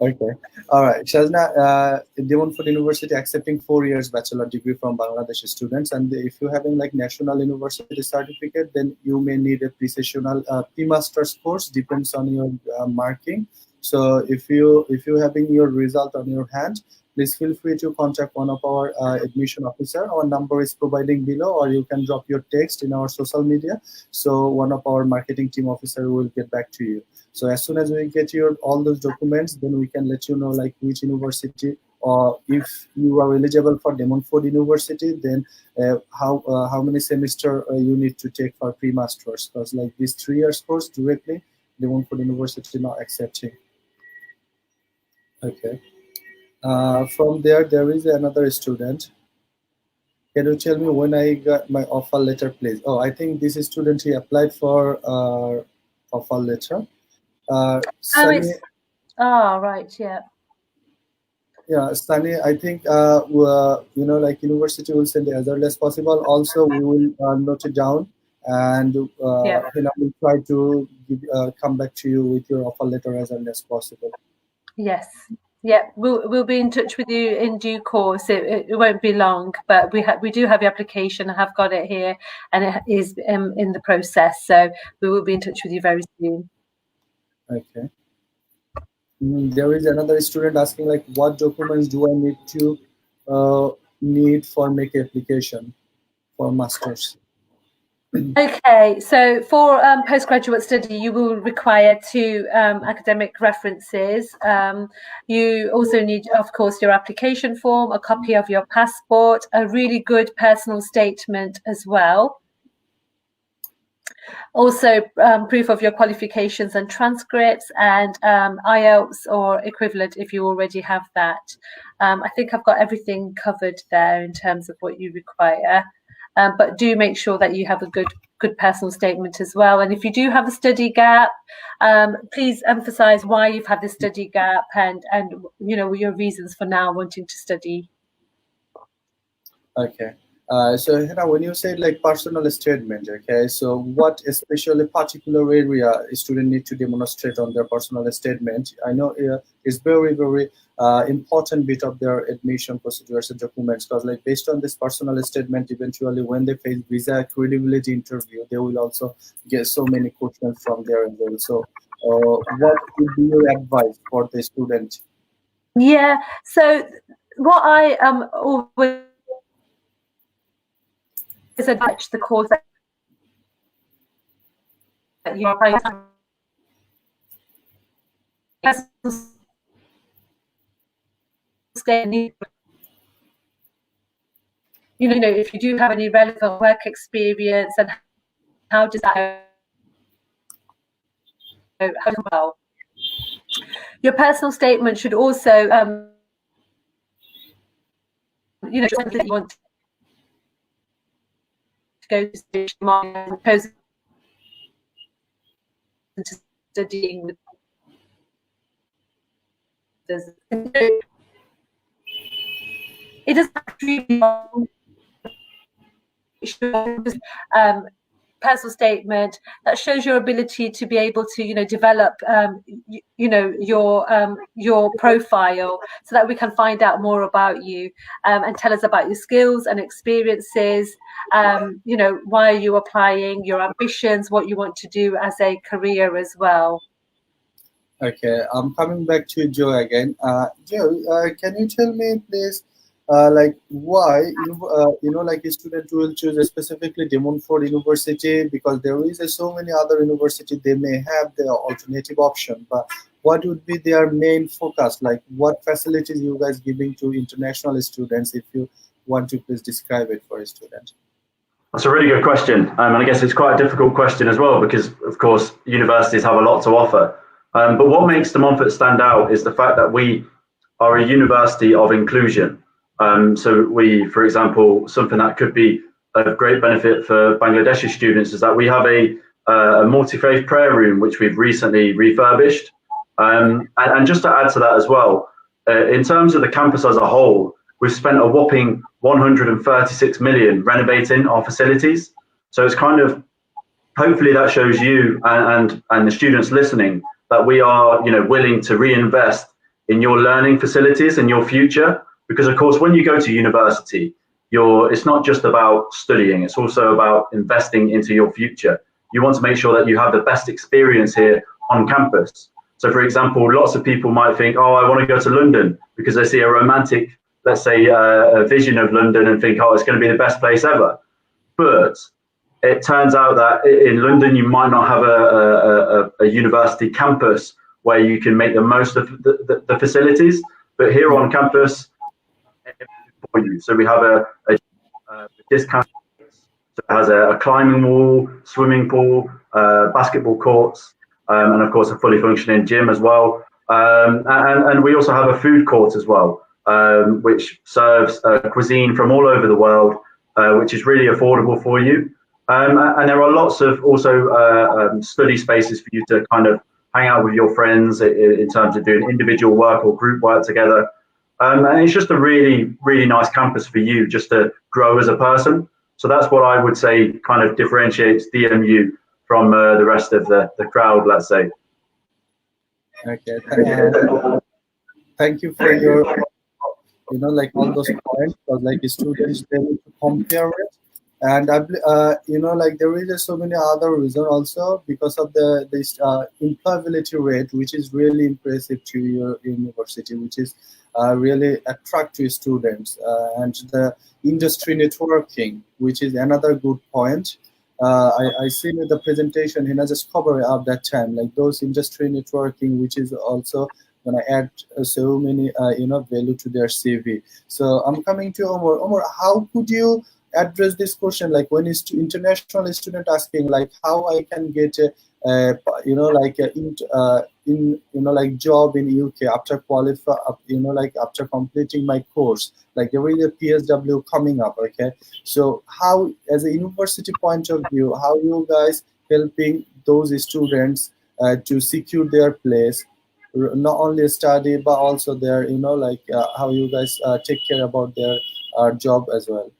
Okay, all right. Shazna, the Montfort University accepting 4 years bachelor degree from Bangladeshi students, and if you're having like National University certificate, then you may need a pre-sessional pre-master's course. Depends on your marking. So if you having your result on your hand, please feel free to contact one of our admission officer. Our number is providing below, or you can drop your text in our social media. So one of our marketing team officer will get back to you. So as soon as we get your all those documents, then we can let you know like which university, or if you are eligible for Montfort University, then how many semester you need to take for pre-masters. Because like this 3 years course directly, Montfort University not accepting. Okay. From there is another student. Can you tell me when I got my offer letter, please? Oh, I think this student, he applied for offer letter. Right, yeah. Yeah, Sunny, I think like university will send as early as possible. Also, we will note it down, and Yeah. we'll try to come back to you with your offer letter as early as possible. Yes. Yeah, we'll be in touch with you in due course. It won't be long, but we do have the application. I have got it here, and it is in the process. So we will be in touch with you very soon. Okay. There is another student asking, like, what documents do I need for make application for masters? Okay, so for postgraduate study, you will require 2 academic references. You also need, of course, your application form, a copy of your passport, a really good personal statement as well. Also, proof of your qualifications and transcripts, and IELTS or equivalent if you already have that. I think I've got everything covered there in terms of what you require. But do make sure that you have a good personal statement as well. And if you do have a study gap, please emphasize why you've had this study gap and your reasons for now wanting to study. Okay. So Hannah, when you say like personal statement, okay, so what especially particular area a student need to demonstrate on their personal statement? I know it's very, very important bit of their admission procedures and documents, because like based on this personal statement, eventually when they face visa credibility interview, they will also get so many questions from there as well. So what would be your advice for the student? Yeah, so what I always is attach the course that you're applying to. If you do have any relevant work experience, and how does that well? Your personal statement should also that you want to go to studying with it doesn't have to be personal statement that shows your ability to be able to develop your profile, so that we can find out more about you and tell us about your skills and experiences, why are you applying, your ambitions, what you want to do as a career as well. Okay, I'm coming back to Joe again. Joe, can you tell me please like why like a student will choose specifically De Montfort University, because there is so many other universities, they may have their alternative option, but what would be their main focus? Like what facilities you guys giving to international students? If you want to please describe it for a student. That's a really good question, and I guess it's quite a difficult question as well, because of course universities have a lot to offer. But what makes De Montfort stand out is the fact that we are a university of inclusion. So we, for example, something that could be of great benefit for Bangladeshi students is that we have a multi-faith prayer room, which we've recently refurbished. And just to add to that as well, in terms of the campus as a whole, we've spent a whopping 136 million renovating our facilities. So it's kind of, hopefully that shows you and the students listening that we are willing to reinvest in your learning facilities and your future. Because of course, when you go to university, it's not just about studying, it's also about investing into your future. You want to make sure that you have the best experience here on campus. So for example, lots of people might think, oh, I want to go to London because they see a romantic, let's say, a vision of London and think, oh, it's going to be the best place ever. But it turns out that in London, you might not have a university campus where you can make the most of the facilities. But here on campus, for you. So we have a discount. So it has a climbing wall, swimming pool, basketball courts, and of course a fully functioning gym as well. And we also have a food court as well, which serves cuisine from all over the world, which is really affordable for you. And there are lots of also study spaces for you to kind of hang out with your friends in terms of doing individual work or group work together. And it's just a really, really nice campus for you just to grow as a person. So that's what I would say kind of differentiates DMU from the rest of the crowd, let's say. Okay. Thank you for your, like all those points, because like students, they need to compare it. And like there is so many other reasons also, because of this employability rate, which is really impressive to your university, which is really attract to students, and the industry networking, which is another good point. I seen in the presentation, Hina just covered up that time, like those industry networking, which is also gonna add so many value to their CV. So I'm coming to Omar. Omar, how could you address this question, like when is to international student asking like how I can get like job in UK after qualify, like after completing my course, like there is a PSW coming up. Okay, so how, as a university point of view, how you guys helping those students to secure their place, not only study but also their how you guys take care about their job as well?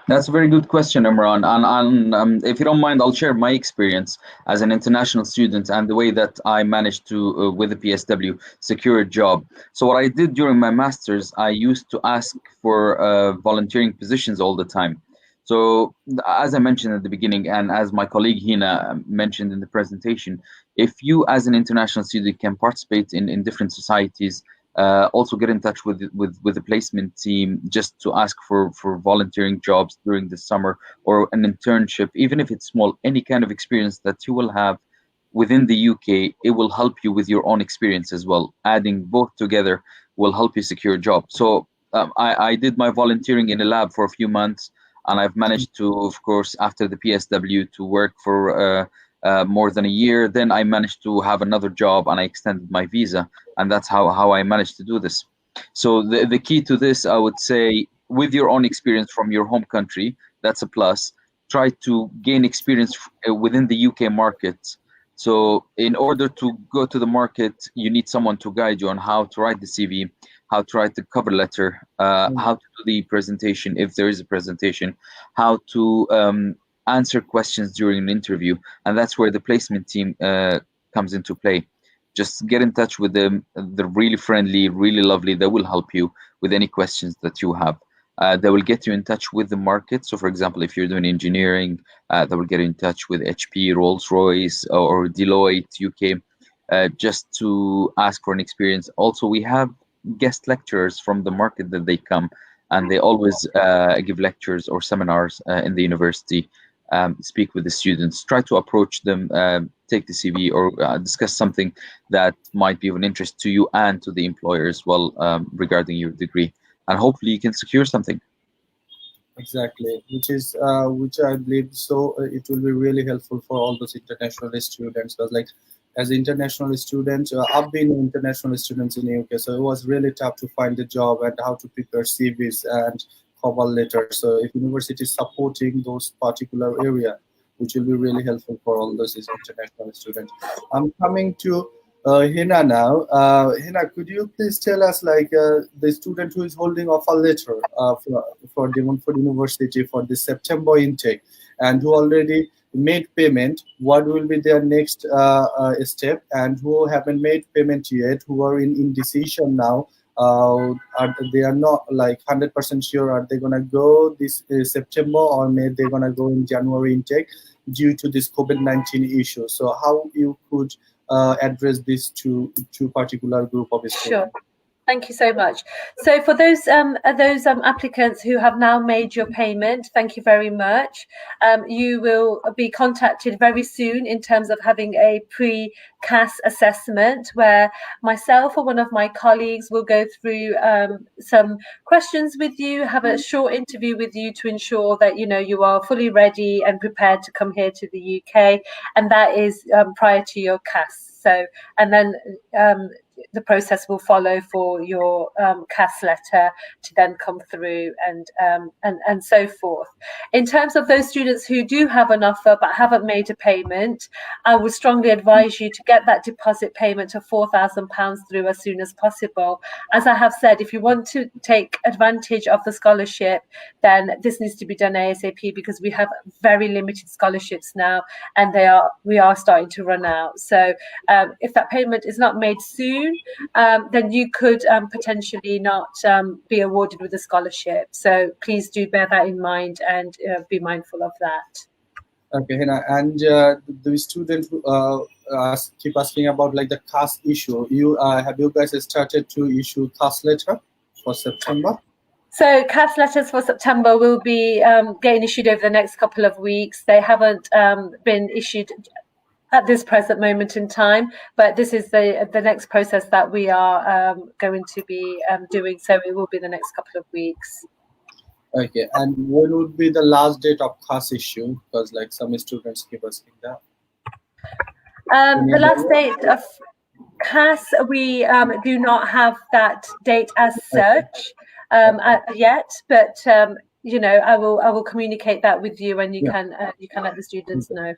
That's a very good question, Imran. And if you don't mind, I'll share my experience as an international student and the way that I managed to, with the PSW, secure a job. So what I did during my master's, I used to ask for volunteering positions all the time. So as I mentioned at the beginning, and as my colleague Hina mentioned in the presentation, if you as an international student can participate in different societies, also get in touch with the placement team just to ask for volunteering jobs during the summer or an internship, even if it's small, any kind of experience that you will have within the UK, it will help you with your own experience as well. Adding both together will help you secure a job. So I did my volunteering in a lab for a few months, and I've managed to, of course, after the PSW, to work for more than a year. Then I managed to have another job and I extended my visa, and that's how I managed to do this. So the key to this, I would say, with your own experience from your home country, that's a plus. Try to gain experience within the UK market. So in order to go to the market, you need someone to guide you on how to write the CV, how to write the cover letter, how to do the presentation, if there is a presentation, how to answer questions during an interview. And that's where the placement team comes into play. Just get in touch with them. They're really friendly, really lovely. They will help you with any questions that you have. They will get you in touch with the market. So for example, if you're doing engineering, they will get in touch with HP, Rolls-Royce, or Deloitte UK, just to ask for an experience. Also, we have guest lecturers from the market that they come, and they always give lectures or seminars in the university. Speak with the students, try to approach them, take the CV, or discuss something that might be of an interest to you and to the employer as well, regarding your degree, and hopefully you can secure something. Exactly, which I believe so it will be really helpful for all those international students, because like as international students, I've been international students in the UK, so it was really tough to find a job and how to prepare CVs and cover letters. So if university is supporting those particular area, which will be really helpful for all those international students. I'm coming to Hina now. Hina, could you please tell us, like the student who is holding offer letter for the Montfort University for the September intake and who already made payment, what will be their next step? And who haven't made payment yet, who are in indecision now, they are not like 100% sure, are they gonna go this September, or maybe they're gonna go in January intake due to this COVID-19 issue. So how you could address this to particular group of students? Sure. Thank you so much. So for those applicants who have now made your payment, thank you very much. You will be contacted very soon in terms of having a pre-CAS assessment, where myself or one of my colleagues will go through some questions with you, have a short interview with you to ensure that you are fully ready and prepared to come here to the UK, and that is prior to your CAS. So, and then the process will follow for your CAS letter to then come through, and so forth. In terms of those students who do have an offer but haven't made a payment, I would strongly advise you to get that deposit payment of £4,000 through as soon as possible. As I have said, if you want to take advantage of the scholarship, then this needs to be done ASAP, because we have very limited scholarships now, and we are starting to run out. So if that payment is not made soon, then you could potentially not be awarded with a scholarship. So please do bear that in mind and be mindful of that. Okay, Hina, and the students keep asking about like the CAS issue. Have you guys started to issue CAS letter for September? So CAS letters for September will be getting issued over the next couple of weeks. They haven't been issued at this present moment in time, but this is the next process that we are going to be doing. So it will be the next couple of weeks. Okay, and when would be the last date of CAS issue? Because like some students keep asking that. The last date of CAS, we do not have that date as such yet, but you know, I will communicate that with you, and you can let the students know.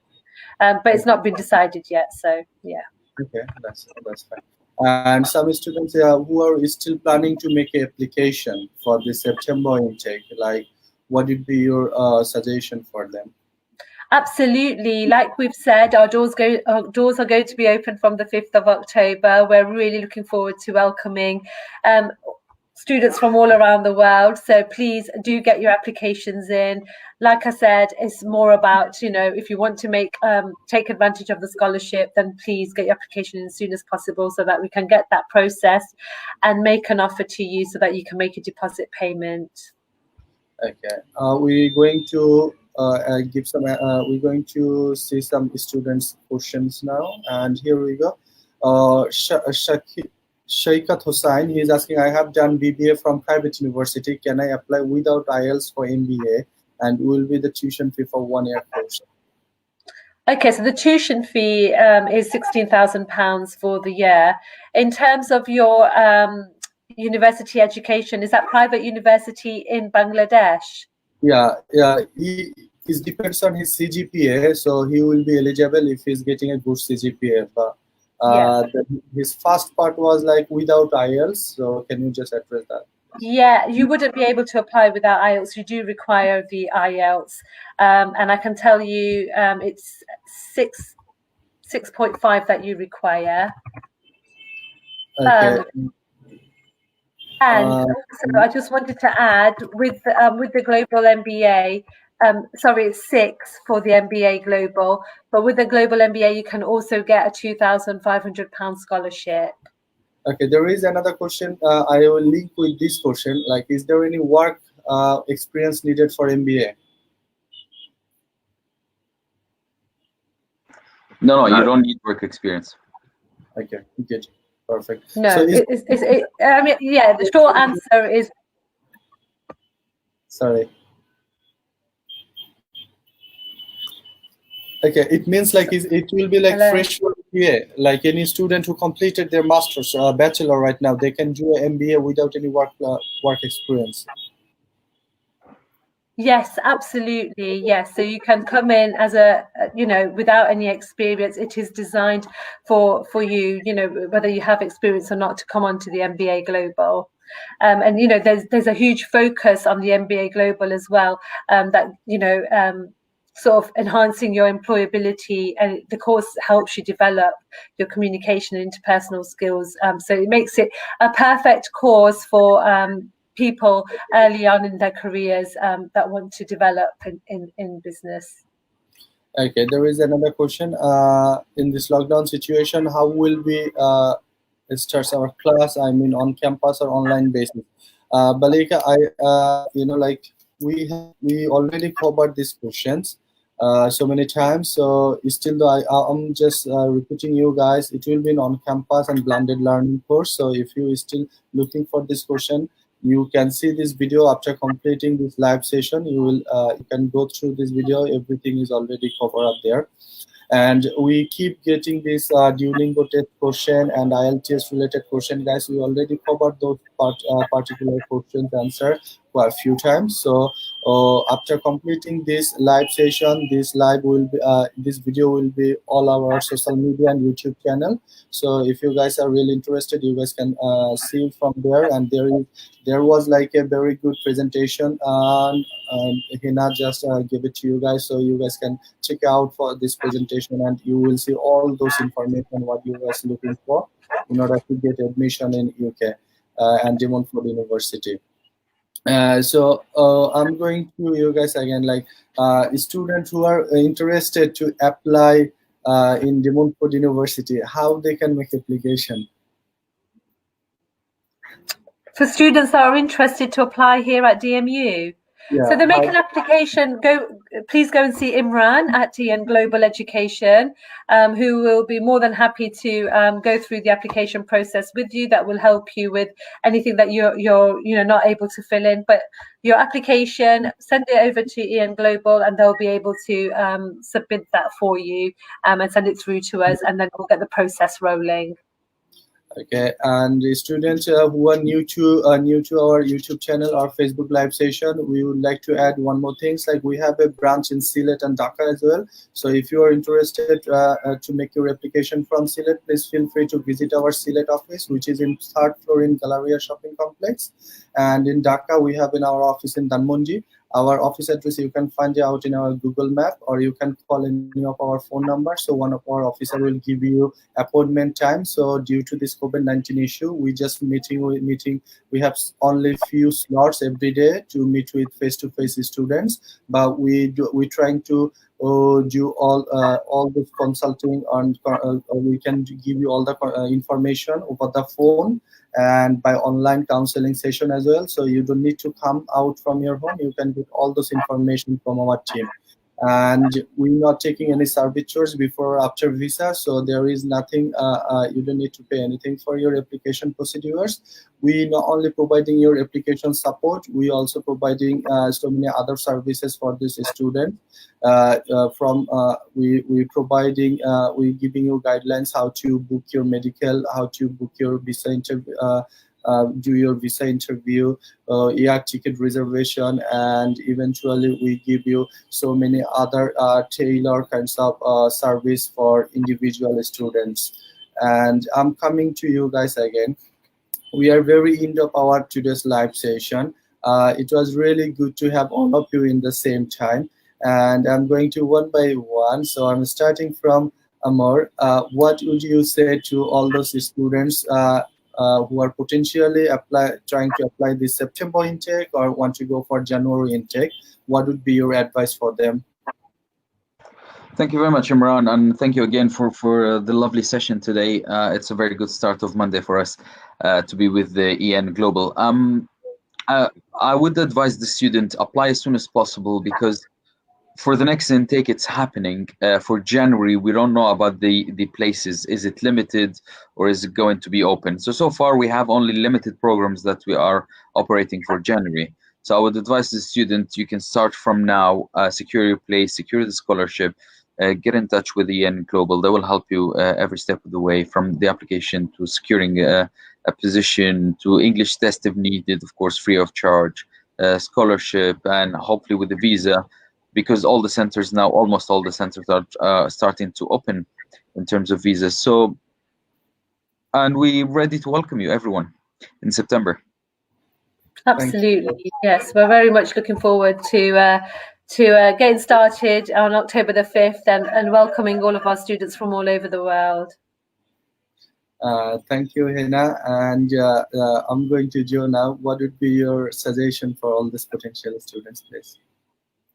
But it's not been decided yet, so yeah. Okay, that's fine. And some students who are still planning to make an application for the September intake, like what would be your suggestion for them? Absolutely. Like we've said, our doors are going to be open from the 5th of October. We're really looking forward to welcoming students from all around the world. So please do get your applications in. Like I said, it's more about, you know, if you want to take advantage of the scholarship, then please get your application in as soon as possible so that we can get that processed and make an offer to you so that you can make a deposit payment. Okay. We're going to we're going to see some students' questions now, and here we go. Shaikat Hossain, he is asking, I have done BBA from private university. Can I apply without IELTS for MBA? And will be the tuition fee for 1 year course? Okay, so the tuition fee is £16,000 for the year. In terms of your university education, is that private university in Bangladesh? Yeah. It depends on his CGPA, so he will be eligible if he's getting a good CGPA. But his first part was like without IELTS, so can you just address that? Yeah, you wouldn't be able to apply without IELTS. You do require the IELTS, and I can tell you it's 6.5 that you require. Okay. And also, I just wanted to add with the Global MBA. Sorry, it's 6 for the MBA Global, but with the Global MBA, you can also get a £2,500 scholarship. Okay, there is another question. I will link with this question. Like, is there any work experience needed for MBA? No, you don't need work experience. Okay, good, perfect. No, so I mean, yeah, the short answer is. Sorry. Okay, it means like it will be like fresh MBA. Like any student who completed their master's or bachelor right now, they can do an MBA without any work experience. Yes, absolutely. Yes, so you can come in as without any experience. It is designed for you, whether you have experience or not, to come onto the MBA Global. And there's a huge focus on the MBA Global as well. Sort of enhancing your employability, and the course helps you develop your communication and interpersonal skills. So it makes it a perfect course for people early on in their careers that want to develop in business. Okay, there is another question. In this lockdown situation, how will we start our class? I mean, on campus or online basis? Balika, we already covered these questions so many times. So still, though, I'm just repeating you guys. It will be an on-campus and blended learning course. So if you are still looking for this question, you can see this video after completing this live session. You can go through this video. Everything is already covered up there. And we keep getting this Duolingo test question and IELTS related question, guys. We already covered those particular questions answer quite a few times. So after completing this live session, this video will be all our social media and YouTube channel. So if you guys are really interested, you guys can see it from there. And there was like a very good presentation, and Hina just gave it to you guys, so you guys can check out for this presentation, and you will see all those information what you guys looking for in order to get admission in UK and De Montfort University. So I'm going to you guys again, like students who are interested to apply in De Montfort University, how they can make application. For students that are interested to apply here at DMU. Yeah, so they make an application. Please go and see Imran at EN Global Education, who will be more than happy to go through the application process with you. That will help you with anything that you're not able to fill in. But your application, send it over to EN Global, and they'll be able to submit that for you and send it through to us, and then we'll get the process rolling. Okay, and the students who are new to our YouTube channel or Facebook live session, we would like to add one more thing. Like we have a branch in Sylhet and Dhaka as well. So if you are interested to make your application from Sylhet, please feel free to visit our Sylhet office, which is in 3rd floor in Galleria Shopping Complex. And in Dhaka, we have in our office in Dhanmondi. Our office address you can find it out in our Google map, or you can call any of our phone numbers. So one of our officer will give you appointment time. So due to this COVID-19 issue, we just meeting. We have only few slots every day to meet with face-to-face students, but we trying to do all the consulting, and we can give you all the information over the phone and by online counseling session as well. So you don't need to come out from your home. You can get all those information from our team. And we're not taking any service charge before or after visa, so there is nothing, you don't need to pay anything for your application procedures. We not only providing your application support, we also providing so many other services for this student. We giving you guidelines how to book your medical, how to book your visa interview, do your visa interview, air ticket reservation, and eventually we give you so many other tailor kinds of service for individual students. And I'm coming to you guys again. We are very end of our today's live session. It was really good to have all of you in the same time, and I'm going to one by one. So I'm starting from Amar. What would you say to all those students who are potentially trying to apply this September intake or want to go for January intake? What would be your advice for them? Thank you very much, Imran, and thank you again for the lovely session today. It's a very good start of Monday for us to be with the EN Global. I would advise the student apply as soon as possible, because for the next intake, it's happening. For January, we don't know about the places. Is it limited or is it going to be open? So far, we have only limited programs that we are operating for January. So I would advise the student, you can start from now, secure your place, secure the scholarship, get in touch with EN Global. They will help you every step of the way, from the application to securing a position, to English test if needed, of course, free of charge, scholarship, and hopefully with the visa, because all the centers now, almost all the centers are starting to open in terms of visas. So, and we're ready to welcome you, everyone, in September. Absolutely, yes. We're very much looking forward to getting started on October the 5th and welcoming all of our students from all over the world. Thank you, Hina. And I'm going to Joe now. What would be your suggestion for all these potential students, please?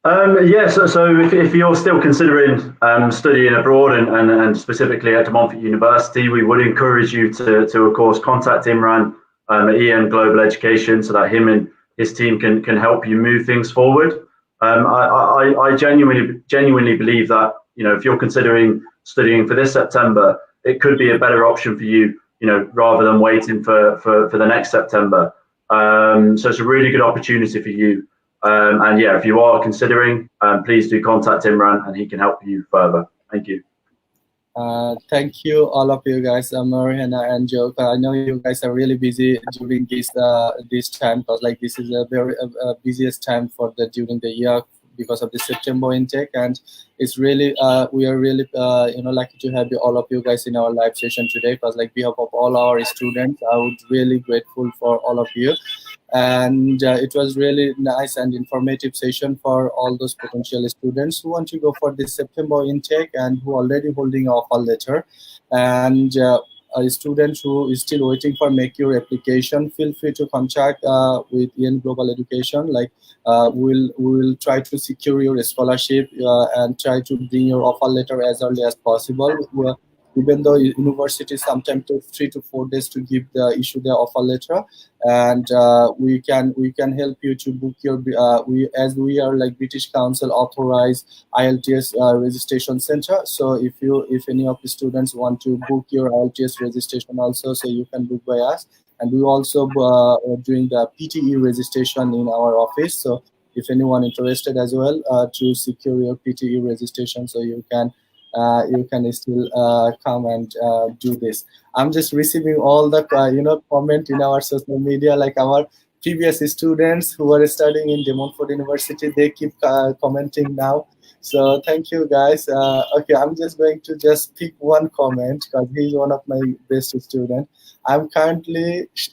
So if you're still considering studying abroad and specifically at De Montfort University, we would encourage you to of course contact Imran at EN Global Education, so that him and his team can help you move things forward. I genuinely believe that, you know, if you're considering studying for this September, it could be a better option for you, you know, rather than waiting for the next September. So it's a really good opportunity for you. And yeah, if you are considering, please do contact Imran and he can help you further. Thank you. Thank you, all of you guys, Marina and Joe. I know you guys are really busy during this time, because like this is a very busiest time for during the year because of the September intake, and it's really we are really lucky to have all of you guys in our live session today. Because like behalf of all our students, I would really grateful for all of you. And it was really nice and informative session for all those potential students who want to go for this September intake and who already holding offer letter, and a student who is still waiting for make your application. Feel free to contact with Ian Global Education. Like we'll try to secure your scholarship and try to bring your offer letter as early as possible. Even though universities sometimes take 3 to 4 days to issue their offer letter, and we can help you to book your we are like British Council authorized IELTS registration center. So if any of the students want to book your IELTS registration also, so you can book by us. And we also doing the PTE registration in our office. So if anyone interested as well to secure your PTE registration, so you can still come and do this. I'm just receiving all the comment in our social media, like our previous students who are studying in Montfort University, they keep commenting now. So thank you guys. Okay, I'm just going to just pick one comment because he's one of my best students.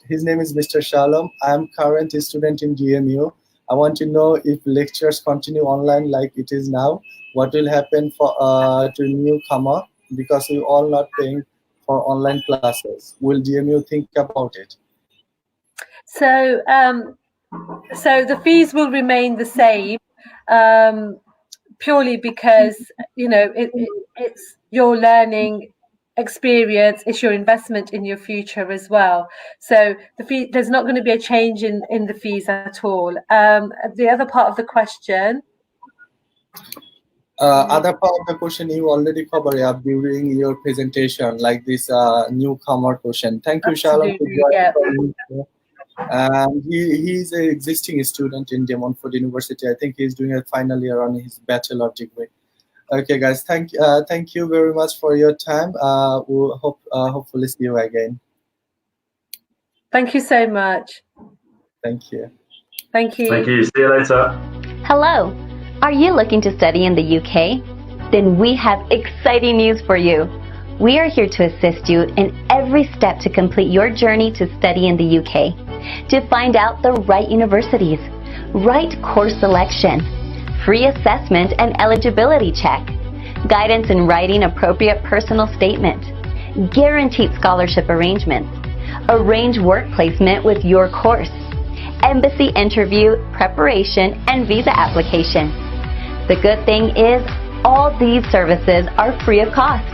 His name is Mr. Shalom. I'm current student in DMU. I want to know if lectures continue online like it is now. What will happen for to newcomer, because we all not paying for online classes? Will DMU think about it? So the fees will remain the same, purely because it's your learning experience, it's your investment in your future as well. So there's not going to be a change in the fees at all. The other part of the question. Other part of the question you already covered during your presentation, like this newcomer question. Thank you, Shalom. And he's an existing student in Montfort University. I think he's doing a final year on his bachelor degree. Okay, guys, thank you very much for your time. We'll hopefully see you again. Thank you so much. Thank you. Thank you. Thank you. See you later. Hello. Are you looking to study in the UK? Then we have exciting news for you. We are here to assist you in every step to complete your journey to study in the UK. To find out the right universities, right course selection, free assessment and eligibility check, guidance in writing appropriate personal statement, guaranteed scholarship arrangements, arrange work placement with your course, embassy interview, preparation, and visa application. The good thing is, all these services are free of cost.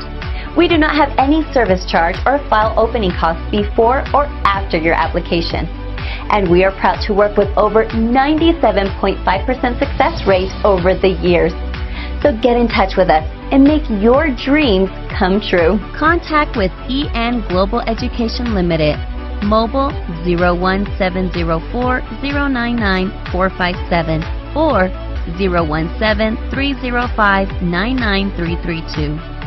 We do not have any service charge or file opening costs before or after your application. And we are proud to work with over 97.5% success rate over the years. So get in touch with us and make your dreams come true. Contact with EN Global Education Limited. Mobile 01704 099 457 or 017 305 99332.